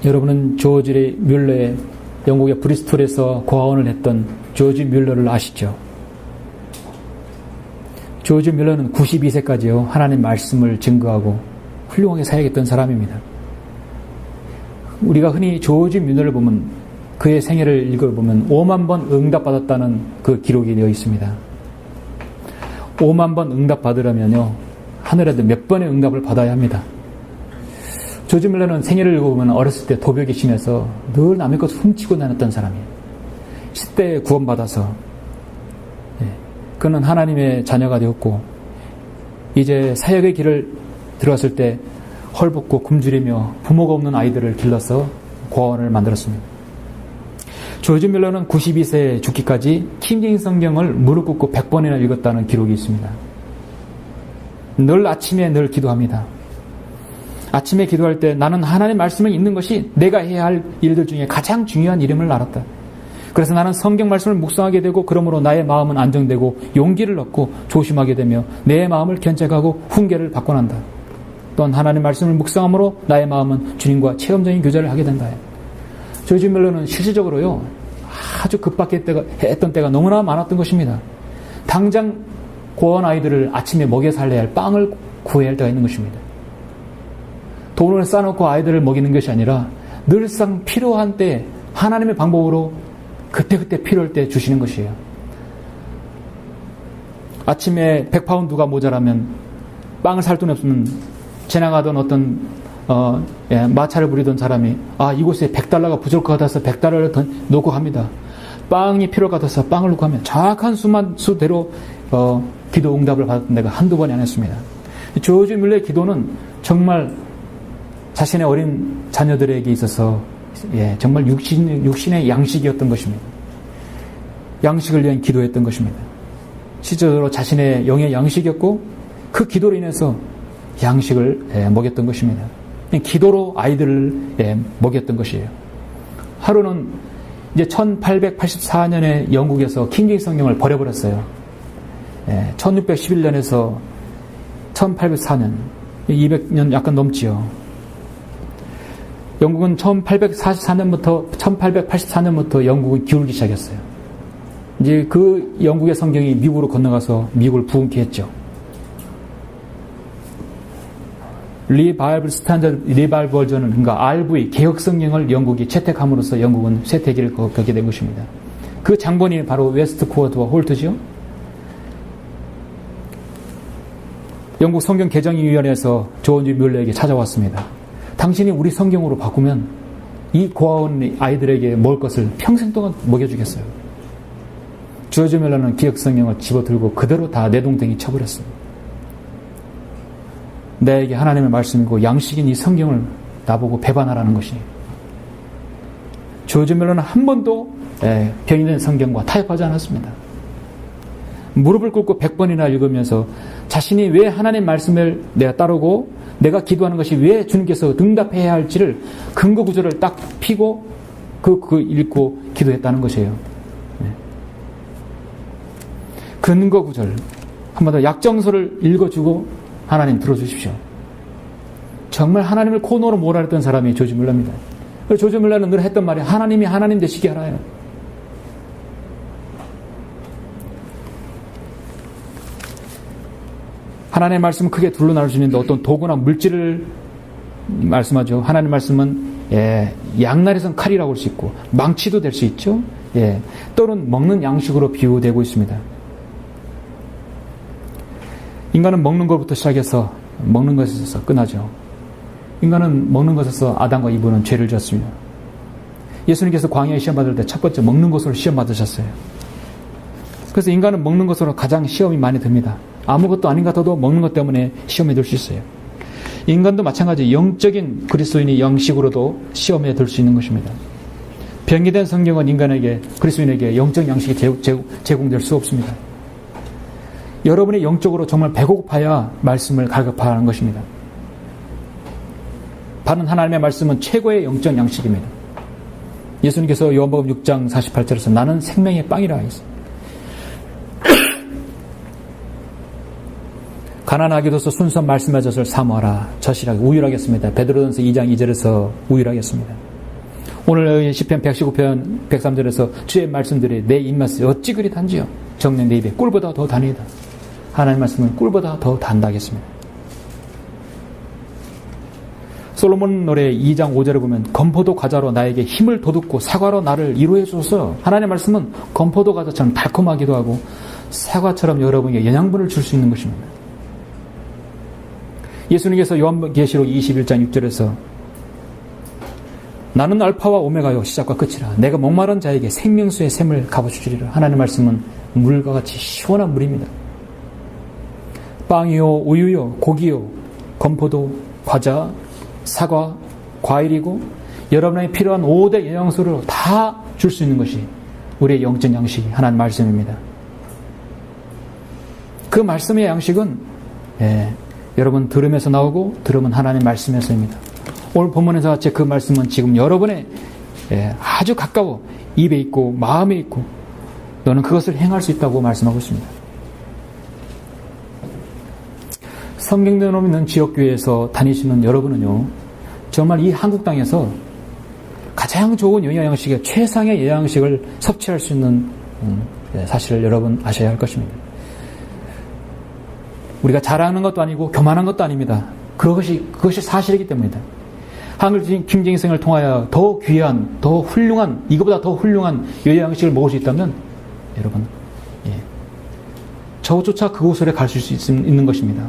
여러분은 조지 뮬러의 영국의 브리스톨에서 고아원을 했던 조지 뮬러를 아시죠? 조지 뮬러는 92세까지요 하나님 말씀을 증거하고 훌륭하게 사역했던 사람입니다. 우리가 흔히 조지 뮬러를 보면 그의 생애를 읽어보면 5만 번 응답받았다는 그 기록이 되어 있습니다. 5만 번 응답받으려면요, 하늘에도 몇 번의 응답을 받아야 합니다. 조지 뮬러는 생애를 읽어보면 어렸을 때 도벽이 심해서 늘 남의 것을 훔치고 다녔던 사람이에요. 10대에 구원받아서 그는 하나님의 자녀가 되었고, 이제 사역의 길을 들어갔을 때 헐벗고 굶주리며 부모가 없는 아이들을 길러서 고아원을 만들었습니다. 조지 뮬러는 92세에 죽기까지 킹제임스 성경을 무릎 꿇고 100번이나 읽었다는 기록이 있습니다. 늘 아침에 늘 기도합니다. 아침에 기도할 때 나는 하나님의 말씀을 읽는 것이 내가 해야 할 일들 중에 가장 중요한 일임을 알았다. 그래서 나는 성경 말씀을 묵상하게 되고, 그러므로 나의 마음은 안정되고 용기를 얻고 조심하게 되며 내 마음을 견책하고 훈계를 받고 난다. 또한 하나님 말씀을 묵상함으로 나의 마음은 주님과 체험적인 교제를 하게 된다. 조지 뮬러는 실질적으로요, 아주 급박했던 때가 너무나 많았던 것입니다. 당장 고아원 아이들을 아침에 먹여 살려야 할 빵을 구해야 할 때가 있는 것입니다. 돈을 쌓아놓고 아이들을 먹이는 것이 아니라 늘상 필요한 때 하나님의 방법으로 그때그때 필요할 때 주시는 것이에요. 아침에 100파운드가 모자라면 빵을 살 돈 없으면 지나가던 어떤 마차를 부리던 사람이 이곳에 100달러가 부족할 것 같아서 100달러를 더 놓고 갑니다. 빵이 필요할 것 같아서 빵을 놓고 하면 정확한 수대로 기도 응답을 받았던 데가 한두 번이 아니었습니다. 조지 뮬러의 기도는 정말 자신의 어린 자녀들에게 있어서 정말 육신의 양식이었던 것입니다. 양식을 위한 기도했던 것입니다. 실제로 자신의 영의 양식이었고, 그 기도로 인해서 양식을 먹였던 것입니다. 기도로 아이들을 먹였던 것이에요. 하루는 이제 1884년에 영국에서 킹제임스 성경을 버려버렸어요. 1611년에서 1804년, 200년 약간 넘지요. 영국은 1884년부터 영국은 기울기 시작했어요. 이제 그 영국의 성경이 미국으로 건너가서 미국을 부흥케 했죠. 리바이블 버전은, 그러니까 RV 개혁 성경을 영국이 채택함으로써 영국은 쇠퇴기를 겪게 된 것입니다. 그 장본인이 바로 웨스트코어트와 홀트죠. 영국 성경 개정위원회에서 조지 뮬러에게 찾아왔습니다. 당신이 우리 성경으로 바꾸면 이 고아원 아이들에게 먹을 것을 평생 동안 먹여주겠어요. 조지 뮬러는 기억 성경을 집어들고 그대로 다 내동댕이 쳐버렸습니다. 나에게 하나님의 말씀이고 양식인 이 성경을 나보고 배반하라는 것이. 조지 뮬러는 한 번도 변이된 성경과 타협하지 않았습니다. 무릎을 꿇고 100번이나 읽으면서 자신이 왜 하나님 말씀을 내가 따르고 내가 기도하는 것이 왜 주님께서 응답해야 할지를 근거 구절을 딱 피고 그 읽고 기도했다는 것이에요. 근거 구절, 한 번 더 약정서를 읽어주고 하나님 들어주십시오. 정말 하나님을 코너로 몰아냈던 사람이 조지 뮬러입니다. 조지 뮬러는 늘 했던 말이 하나님이 하나님 되시게 하라요. 하나님의 말씀은 크게 둘로 나눌 수 있는데 어떤 도구나 물질을 말씀하죠. 하나님의 말씀은 양날에선 칼이라고 할 수 있고 망치도 될 수 있죠. 또는 먹는 양식으로 비유되고 있습니다. 인간은 먹는 것부터 시작해서 먹는 것에서 끝나죠. 인간은 먹는 것에서 아담과 이브는 죄를 지었습니다. 예수님께서 광야에 시험 받을 때 첫 번째 먹는 것으로 시험 받으셨어요. 그래서 인간은 먹는 것으로 가장 시험이 많이 듭니다. 아무것도 아닌 것 같아도 먹는 것 때문에 시험에 들 수 있어요. 인간도 마찬가지 영적인 그리스도인이 영식으로도 시험에 들 수 있는 것입니다. 변기된 성경은 인간에게 그리스도인에게 영적 양식이 제공될 수 없습니다. 여러분이 영적으로 정말 배고파야 말씀을 갈급하는 것입니다. 바른 하나님의 말씀은 최고의 영적 양식입니다. 예수님께서 요한복음 6장 48절에서 나는 생명의 빵이라 했습니다. 가난하기도서 순수한 말씀의 젖을 사모하라. 젖이라고 우유라겠습니다. 베드로전서 2장 2절에서 우유라겠습니다. 오늘 시편 119편 103절에서 주의 말씀들이 내 입맛이 어찌 그리 단지요. 정내 내 입에 꿀보다 더 다니다. 하나님의 말씀은 꿀보다 더 단다겠습니다. 솔로몬 노래 2장 5절에 보면 건포도 과자로 나에게 힘을 돋우고 사과로 나를 위로해 주소서. 하나님의 말씀은 건포도 과자처럼 달콤하기도 하고 사과처럼 여러분에게 영양분을 줄 수 있는 것입니다. 예수님께서 요한계시록 21장 6절에서 나는 알파와 오메가요 시작과 끝이라 내가 목마른 자에게 생명수의 샘을 가보주리라. 하나님의 말씀은 물과 같이 시원한 물입니다. 빵이요 우유요 고기요 건포도 과자 사과 과일이고 여러분에게 필요한 5대 영양소를 다 줄 수 있는 것이 우리의 영적 양식이 하나님의 말씀입니다. 그 말씀의 양식은 여러분 들음에서 나오고 들음은 하나님의 말씀에서입니다. 오늘 본문에서 같이 그 말씀은 지금 여러분의 아주 가까워 입에 있고 마음에 있고 너는 그것을 행할 수 있다고 말씀하고 있습니다. 성경대로 있는 지역교회에서 다니시는 여러분은요, 정말 이 한국 땅에서 가장 좋은 영양식의 최상의 영양식을 섭취할 수 있는 사실을 여러분 아셔야 할 것입니다. 우리가 자랑하는 것도 아니고 교만한 것도 아닙니다. 그것이 사실이기 때문이다. 한글 김정희성을 통하여 더 귀한, 더 훌륭한, 이거보다 더 훌륭한 영양식을 먹을 수 있다면 여러분, 저조차 그곳으로 갈 수 있는 것입니다.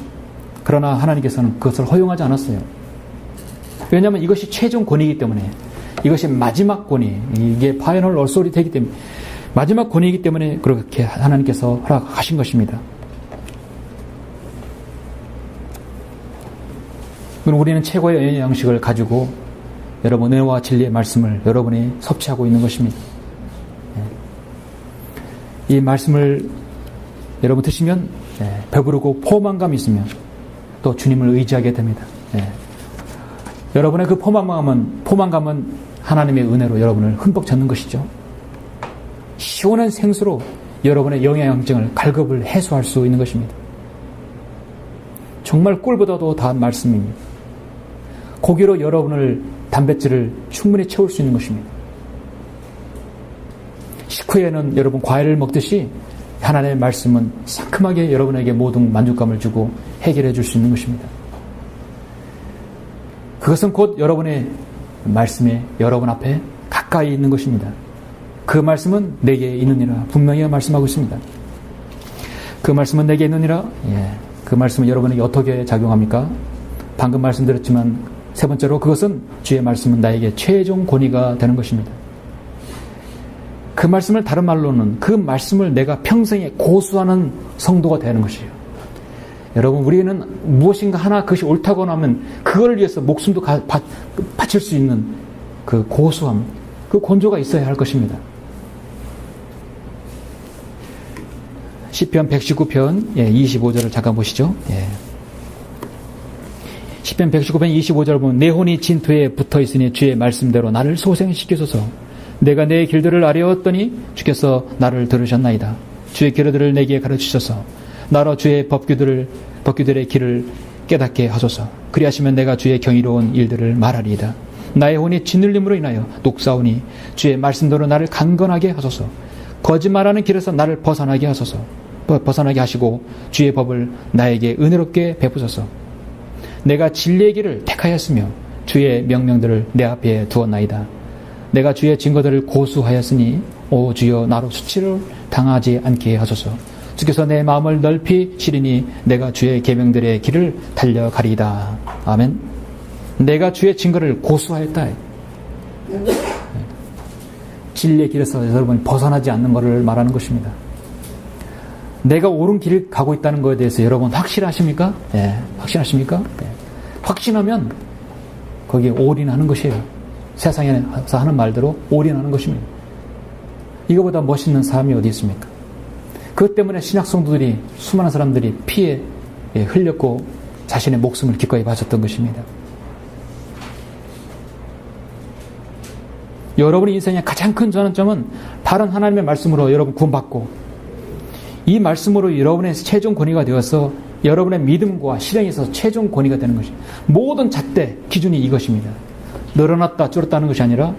그러나 하나님께서는 그것을 허용하지 않았어요. 왜냐하면 이것이 최종 권위이기 때문에, 이것이 마지막 권위, 이게 파이널 얼소리티이기 때문에, 마지막 권위이기 때문에 그렇게 하나님께서 허락하신 것입니다. 그럼 우리는 최고의 영양식을 가지고 여러분 은혜와 진리의 말씀을 여러분이 섭취하고 있는 것입니다. 이 말씀을 여러분 드시면 배부르고 포만감이 있으면 또 주님을 의지하게 됩니다. 여러분의 그 포만감은 하나님의 은혜로 여러분을 흠뻑 젖는 것이죠. 시원한 생수로 여러분의 영양증을 갈급을 해소할 수 있는 것입니다. 정말 꿀보다도 다한 말씀입니다. 고기로 여러분을 단백질을 충분히 채울 수 있는 것입니다. 식후에는 여러분 과일을 먹듯이 하나님의 말씀은 상큼하게 여러분에게 모든 만족감을 주고 해결해 줄 수 있는 것입니다. 그것은 곧 여러분의 말씀에 여러분 앞에 가까이 있는 것입니다. 그 말씀은 내게 있느니라 분명히 말씀하고 있습니다. 그 말씀은 내게 있느니라. 그 말씀은 여러분에게 어떻게 작용합니까? 방금 말씀드렸지만 세 번째로 그것은 주의 말씀은 나에게 최종 권위가 되는 것입니다. 그 말씀을 다른 말로는 그 말씀을 내가 평생에 고수하는 성도가 되는 것이에요. 여러분 우리는 무엇인가 하나 그것이 옳다고 하면 그걸 위해서 목숨도 바칠 수 있는 그 고수함, 그 건조가 있어야 할 것입니다. 시편 119편 25절을 잠깐 보시죠. 시편 119편 25절 보면 내 혼이 진토에 붙어있으니 주의 말씀대로 나를 소생시키소서. 내가 내 길들을 아뢰었더니 주께서 나를 들으셨나이다. 주의 길들을 내게 가르치소서. 나로 주의 법규들의 길을 깨닫게 하소서. 그리하시면 내가 주의 경이로운 일들을 말하리이다. 나의 혼이 짓눌림으로 인하여 녹사오니 주의 말씀대로 나를 강건하게 하소서. 거짓말하는 길에서 나를 벗어나게 하시고 주의 법을 나에게 은혜롭게 베푸소서. 내가 진리의 길을 택하였으며 주의 명령들을 내 앞에 두었나이다. 내가 주의 증거들을 고수하였으니 오 주여 나로 수치를 당하지 않게 하소서. 주께서 내 마음을 넓히 시리니 내가 주의 계명들의 길을 달려가리이다. 아멘. 내가 주의 증거를 고수하였다. 진리의 길에서 여러분이 벗어나지 않는 것을 말하는 것입니다. 내가 옳은 길을 가고 있다는 것에 대해서 여러분 확실하십니까? 확신하십니까? 확신하면 거기에 올인하는 것이에요. 세상에서 하는 말대로 올인하는 것입니다. 이거보다 멋있는 삶이 어디 있습니까? 그것 때문에 신약 성도들이 수많은 사람들이 피에 흘렸고 자신의 목숨을 기꺼이 바쳤던 것입니다. 여러분의 인생의 가장 큰 전환점은 바른 하나님의 말씀으로 여러분 구원받고 이 말씀으로 여러분의 최종 권위가 되어서 여러분의 믿음과 실행에서 최종 권위가 되는 것입니다. 모든 잣대 기준이 이것입니다. 늘어났다 줄었다는 것이 아니라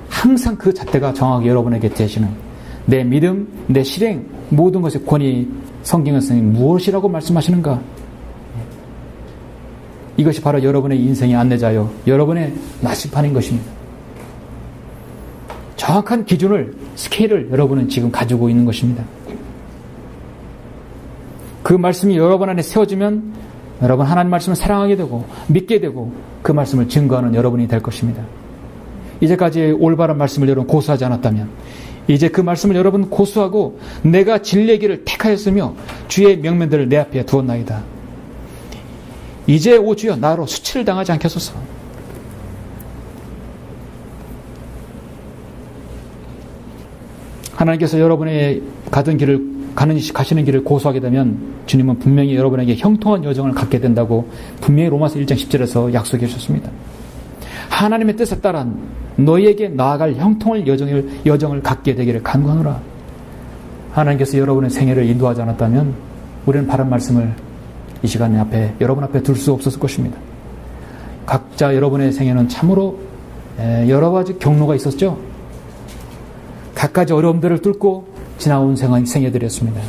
항상 그 잣대가 정확히 여러분에게 되시는 내 믿음, 내 실행 모든 것의 권위 성경에서 무엇이라고 말씀하시는가? 이것이 바로 여러분의 인생의 안내자요, 여러분의 나침판인 것입니다. 정확한 기준을, 스케일을 여러분은 지금 가지고 있는 것입니다. 그 말씀이 여러분 안에 세워지면 여러분 하나님 말씀을 사랑하게 되고 믿게 되고 그 말씀을 증거하는 여러분이 될 것입니다. 이제까지 올바른 말씀을 여러분 고수하지 않았다면 이제 그 말씀을 여러분 고수하고 내가 진리의 길을 택하였으며 주의 명면들을 내 앞에 두었나이다. 이제 오 주여 나로 수치를 당하지 않게 하소서. 하나님께서 여러분의 가시는 길을 고수하게 되면 주님은 분명히 여러분에게 형통한 여정을 갖게 된다고 분명히 로마서 1장 10절에서 약속해 주셨습니다. 하나님의 뜻에 따라 너희에게 나아갈 형통한 여정을 갖게 되기를 간구하노라. 하나님께서 여러분의 생애를 인도하지 않았다면 우리는 바른 말씀을 이 시간 앞에 여러분 앞에 둘 수 없었을 것입니다. 각자 여러분의 생애는 참으로 여러 가지 경로가 있었죠. 각가지 어려움들을 뚫고 지나온 생애들이었습니다.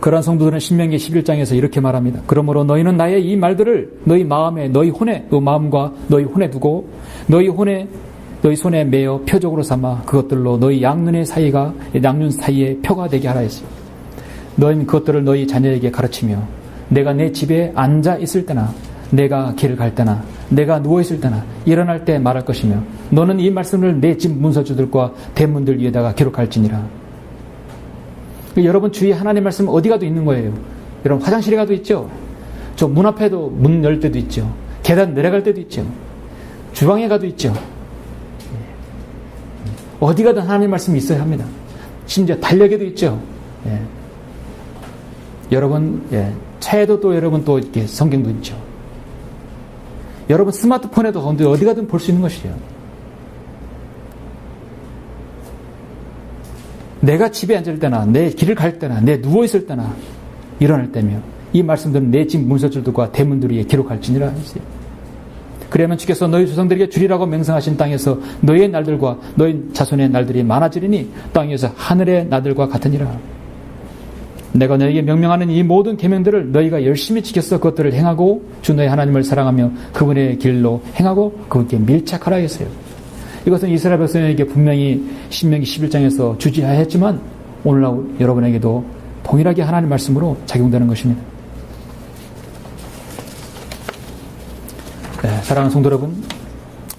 그러한 성도들은 신명기 11장에서 이렇게 말합니다. 그러므로 너희는 나의 이 말들을 너희 마음에, 너희 혼에, 너 마음과 너희 혼에 두고 너희 손에 매어 표적으로 삼아 그것들로 너희 양눈 사이에 표가 되게 하라 했어요. 너희는 그것들을 너희 자녀에게 가르치며 내가 내 집에 앉아 있을 때나 내가 길을 갈 때나 내가 누워 있을 때나 일어날 때 말할 것이며 너는 이 말씀을 내 집 문서주들과 대문들 위에다가 기록할지니라. 여러분 주위에 하나님 말씀 어디 가도 있는 거예요. 여러분 화장실에 가도 있죠. 저 문 앞에도 문 열 때도 있죠. 계단 내려갈 때도 있죠. 주방에 가도 있죠. 어디 가든 하나님 말씀이 있어야 합니다. 심지어 달력에도 있죠. 예. 여러분 차에도 또 여러분 또 이렇게 성경도 있죠. 여러분 스마트폰에도 어디 가든 볼 수 있는 것이에요. 내가 집에 앉을 때나 내 길을 갈 때나 내 누워있을 때나 일어날 때며 이 말씀들은 내 집 문서줄들과 대문들 위에 기록할지니라 했어요. 그러면 주께서 너희 조상들에게 주리라고 맹성하신 땅에서 너희의 날들과 너희 자손의 날들이 많아지리니 땅에서 하늘의 날들과 같으니라. 내가 너희에게 명령하는 이 모든 계명들을 너희가 열심히 지켜서 그것들을 행하고 주 너희 하나님을 사랑하며 그분의 길로 행하고 그분께 밀착하라 했어요. 이것은 이스라엘 백성에게 분명히 신명기 11장에서 주지하였지만 오늘날 여러분에게도 동일하게 하나님 말씀으로 작용되는 것입니다. 사랑하는 성도 여러분,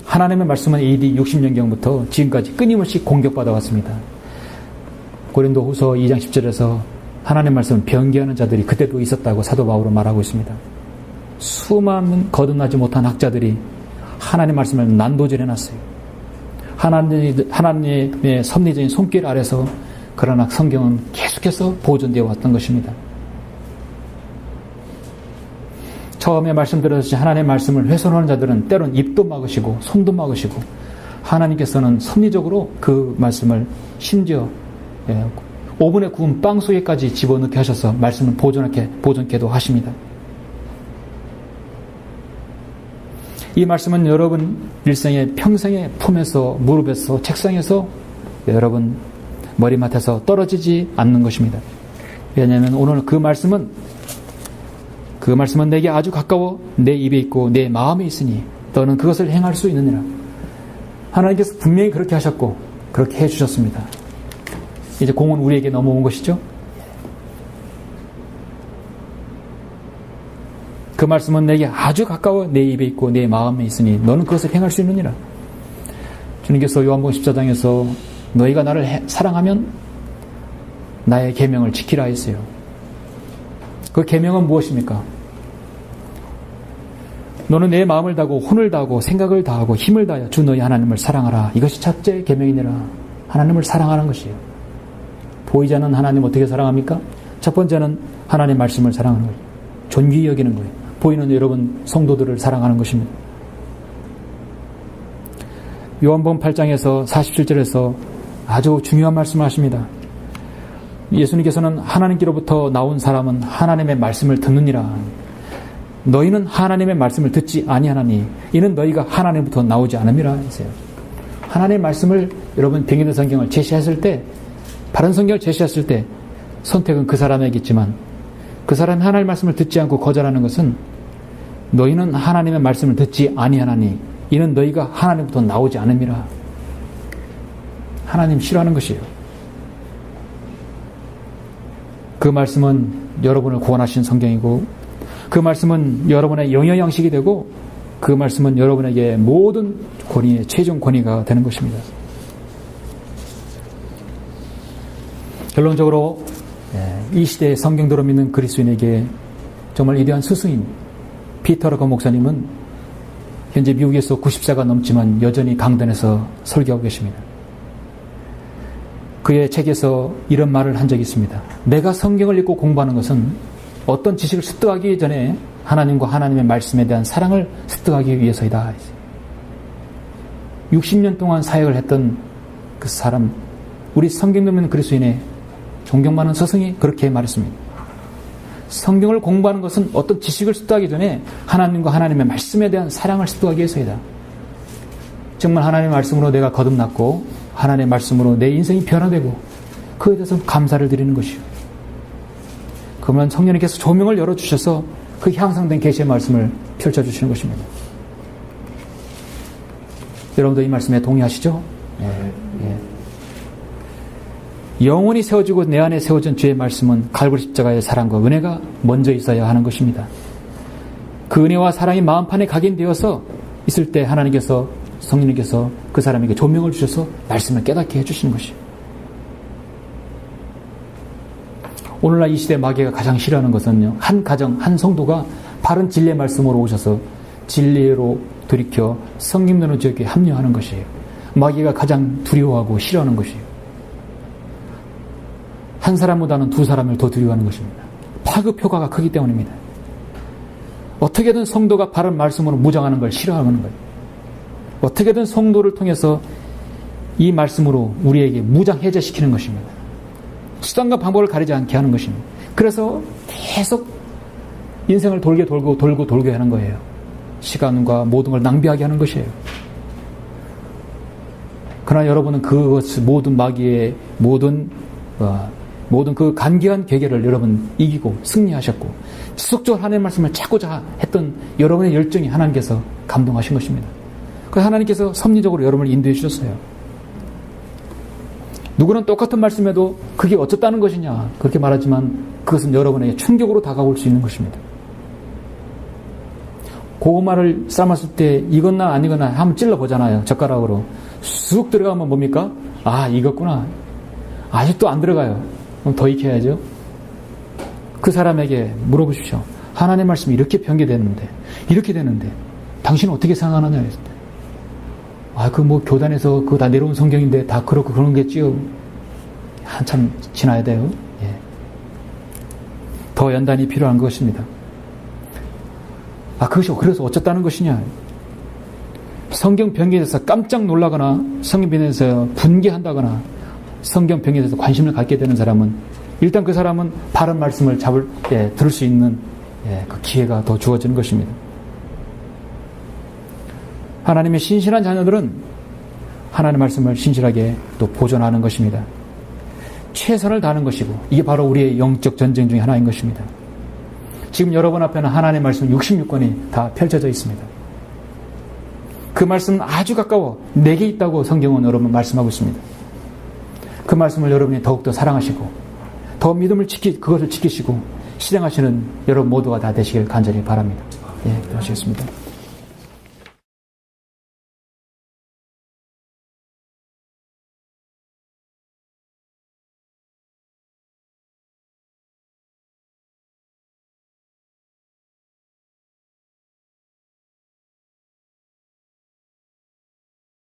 하나님의 말씀은 AD 60년경부터 지금까지 끊임없이 공격받아 왔습니다. 고린도후서 2장 10절에서 하나님의 말씀을 변개하는 자들이 그때도 있었다고 사도 바울은 말하고 있습니다. 수많은 거듭나지 못한 학자들이 하나님의 말씀을 난도질해놨어요. 하나님의 섭리적인 손길 아래서 그러나 성경은 계속해서 보존되어 왔던 것입니다. 처음에 말씀드렸듯이 하나님의 말씀을 훼손하는 자들은 때론 입도 막으시고 손도 막으시고 하나님께서는 섭리적으로 그 말씀을 심지어 오븐에 구운 빵 속에까지 집어넣게 하셔서 말씀을 보존케도 하십니다. 이 말씀은 여러분 일생의 평생의 품에서 무릎에서 책상에서 여러분 머리맡에서 떨어지지 않는 것입니다. 왜냐하면 오늘 그 말씀은 내게 아주 가까워 내 입에 있고 내 마음에 있으니 너는 그것을 행할 수 있느니라. 하나님께서 분명히 그렇게 하셨고 그렇게 해주셨습니다. 이제 공은 우리에게 넘어온 것이죠. 그 말씀은 내게 아주 가까워 내 입에 있고 내 마음에 있으니 너는 그것을 행할 수 있느니라. 주님께서 요한복음 14장에서 너희가 나를 사랑하면 나의 계명을 지키라 했어요. 그 계명은 무엇입니까? 너는 내 마음을 다하고 혼을 다하고 생각을 다하고 힘을 다하여 주 너희 하나님을 사랑하라. 이것이 첫째 계명이니라. 하나님을 사랑하는 것이에요. 보이지 않는 하나님 어떻게 사랑합니까? 첫 번째는 하나님의 말씀을 사랑하는 거예요. 존귀히 여기는 거예요. 보이는 여러분 성도들을 사랑하는 것입니다. 요한복음 8장에서 47절에서 아주 중요한 말씀을 하십니다. 예수님께서는 하나님께로부터 나온 사람은 하나님의 말씀을 듣느니라. 너희는 하나님의 말씀을 듣지 아니하나니 이는 너희가 하나님부터 나오지 않음이라 했어요. 하나님의 말씀을 여러분 병기된 성경을 제시했을 때 바른 성경을 제시했을 때 선택은 그 사람에게 있지만 그 사람이 하나님의 말씀을 듣지 않고 거절하는 것은 너희는 하나님의 말씀을 듣지 아니하나니 이는 너희가 하나님부터 나오지 않음이라. 하나님 싫어하는 것이에요. 그 말씀은 여러분을 구원하신 성경이고, 그 말씀은 여러분의 영역 양식이 되고, 그 말씀은 여러분에게 모든 권위의 최종 권위가 되는 것입니다. 결론적으로 이 시대의 성경대로 믿는 그리스도인에게 정말 위대한 스승인 피터 러거 목사님은 현재 미국에서 90세가 넘지만 여전히 강단에서 설교하고 계십니다. 그의 책에서 이런 말을 한 적이 있습니다. 내가 성경을 읽고 공부하는 것은 어떤 지식을 습득하기 전에 하나님과 하나님의 말씀에 대한 사랑을 습득하기 위해서이다. 60년 동안 사역을 했던 그 사람, 우리 성경 믿는 그리스도인의 존경받는 스승이 그렇게 말했습니다. 성경을 공부하는 것은 어떤 지식을 습득하기 전에 하나님과 하나님의 말씀에 대한 사랑을 습득하기 위해서이다. 정말 하나님의 말씀으로 내가 거듭났고 하나님의 말씀으로 내 인생이 변화되고 그에 대해서 감사를 드리는 것이요. 그러면 성령님께서 조명을 열어주셔서 그 향상된 계시의 말씀을 펼쳐주시는 것입니다. 여러분도 이 말씀에 동의하시죠? 예. 영원히 세워지고 내 안에 세워진 주의 말씀은 갈고리 십자가의 사랑과 은혜가 먼저 있어야 하는 것입니다. 그 은혜와 사랑이 마음판에 각인되어서 있을 때 하나님께서, 성령님께서 그 사람에게 조명을 주셔서 말씀을 깨닫게 해주시는 것이에요. 오늘날 이 시대 마귀가 가장 싫어하는 것은요, 한 가정, 한 성도가 바른 진리의 말씀으로 오셔서 진리로 돌이켜 성령 믿는 지역에 합류하는 것이에요. 마귀가 가장 두려워하고 싫어하는 것이에요. 한 사람보다는 두 사람을 더 두려워하는 것입니다. 파급 효과가 크기 때문입니다. 어떻게든 성도가 바른 말씀으로 무장하는 걸 싫어하는 거예요. 어떻게든 성도를 통해서 이 말씀으로 우리에게 무장 해제시키는 것입니다. 수단과 방법을 가리지 않게 하는 것입니다. 그래서 계속 인생을 돌게 하는 거예요. 시간과 모든 걸 낭비하게 하는 것이에요. 그러나 여러분은 그것 모든 마귀의 모든 그 간계한 괴계를 여러분 이기고 승리하셨고 지속적으로 하나님의 말씀을 찾고자 했던 여러분의 열정이 하나님께서 감동하신 것입니다. 그래서 하나님께서 섭리적으로 여러분을 인도해 주셨어요. 누구는 똑같은 말씀에도 그게 어쩌다는 것이냐 그렇게 말하지만 그것은 여러분에게 충격으로 다가올 수 있는 것입니다. 고구마를 삶았을 때 익었나 안 익었나 한번 찔러보잖아요. 젓가락으로 쑥 들어가면 뭡니까? 아, 익었구나. 아직도 안 들어가요. 그럼 더 익혀야죠. 그 사람에게 물어보십시오. 하나님의 말씀이 이렇게 변개됐는데 이렇게 되는데 당신은 어떻게 생각하느냐 했을 때 교단에서 그거 다 내려온 성경인데 다 그렇고 그런 게지요. 한참 지나야 돼요. 예. 더 연단이 필요한 것입니다. 그래서 어쩌다는 것이냐. 성경 변개에서 깜짝 놀라거나 성경 변개에서 분개한다거나 성경 변개에 대해서 관심을 갖게 되는 사람은 일단 그 사람은 바른 말씀을 들을 수 있는 그 기회가 더 주어지는 것입니다. 하나님의 신실한 자녀들은 하나님의 말씀을 신실하게 또 보존하는 것입니다. 최선을 다하는 것이고 이게 바로 우리의 영적 전쟁 중에 하나인 것입니다. 지금 여러분 앞에는 하나님의 말씀 66권이 다 펼쳐져 있습니다. 그 말씀은 아주 가까워 내게 있다고 성경은 여러분 말씀하고 있습니다. 그 말씀을 여러분이 더욱더 사랑하시고 더 믿음을 그것을 지키시고 실행하시는 여러분 모두가 다 되시길 간절히 바랍니다. 예, 기도하시겠습니다.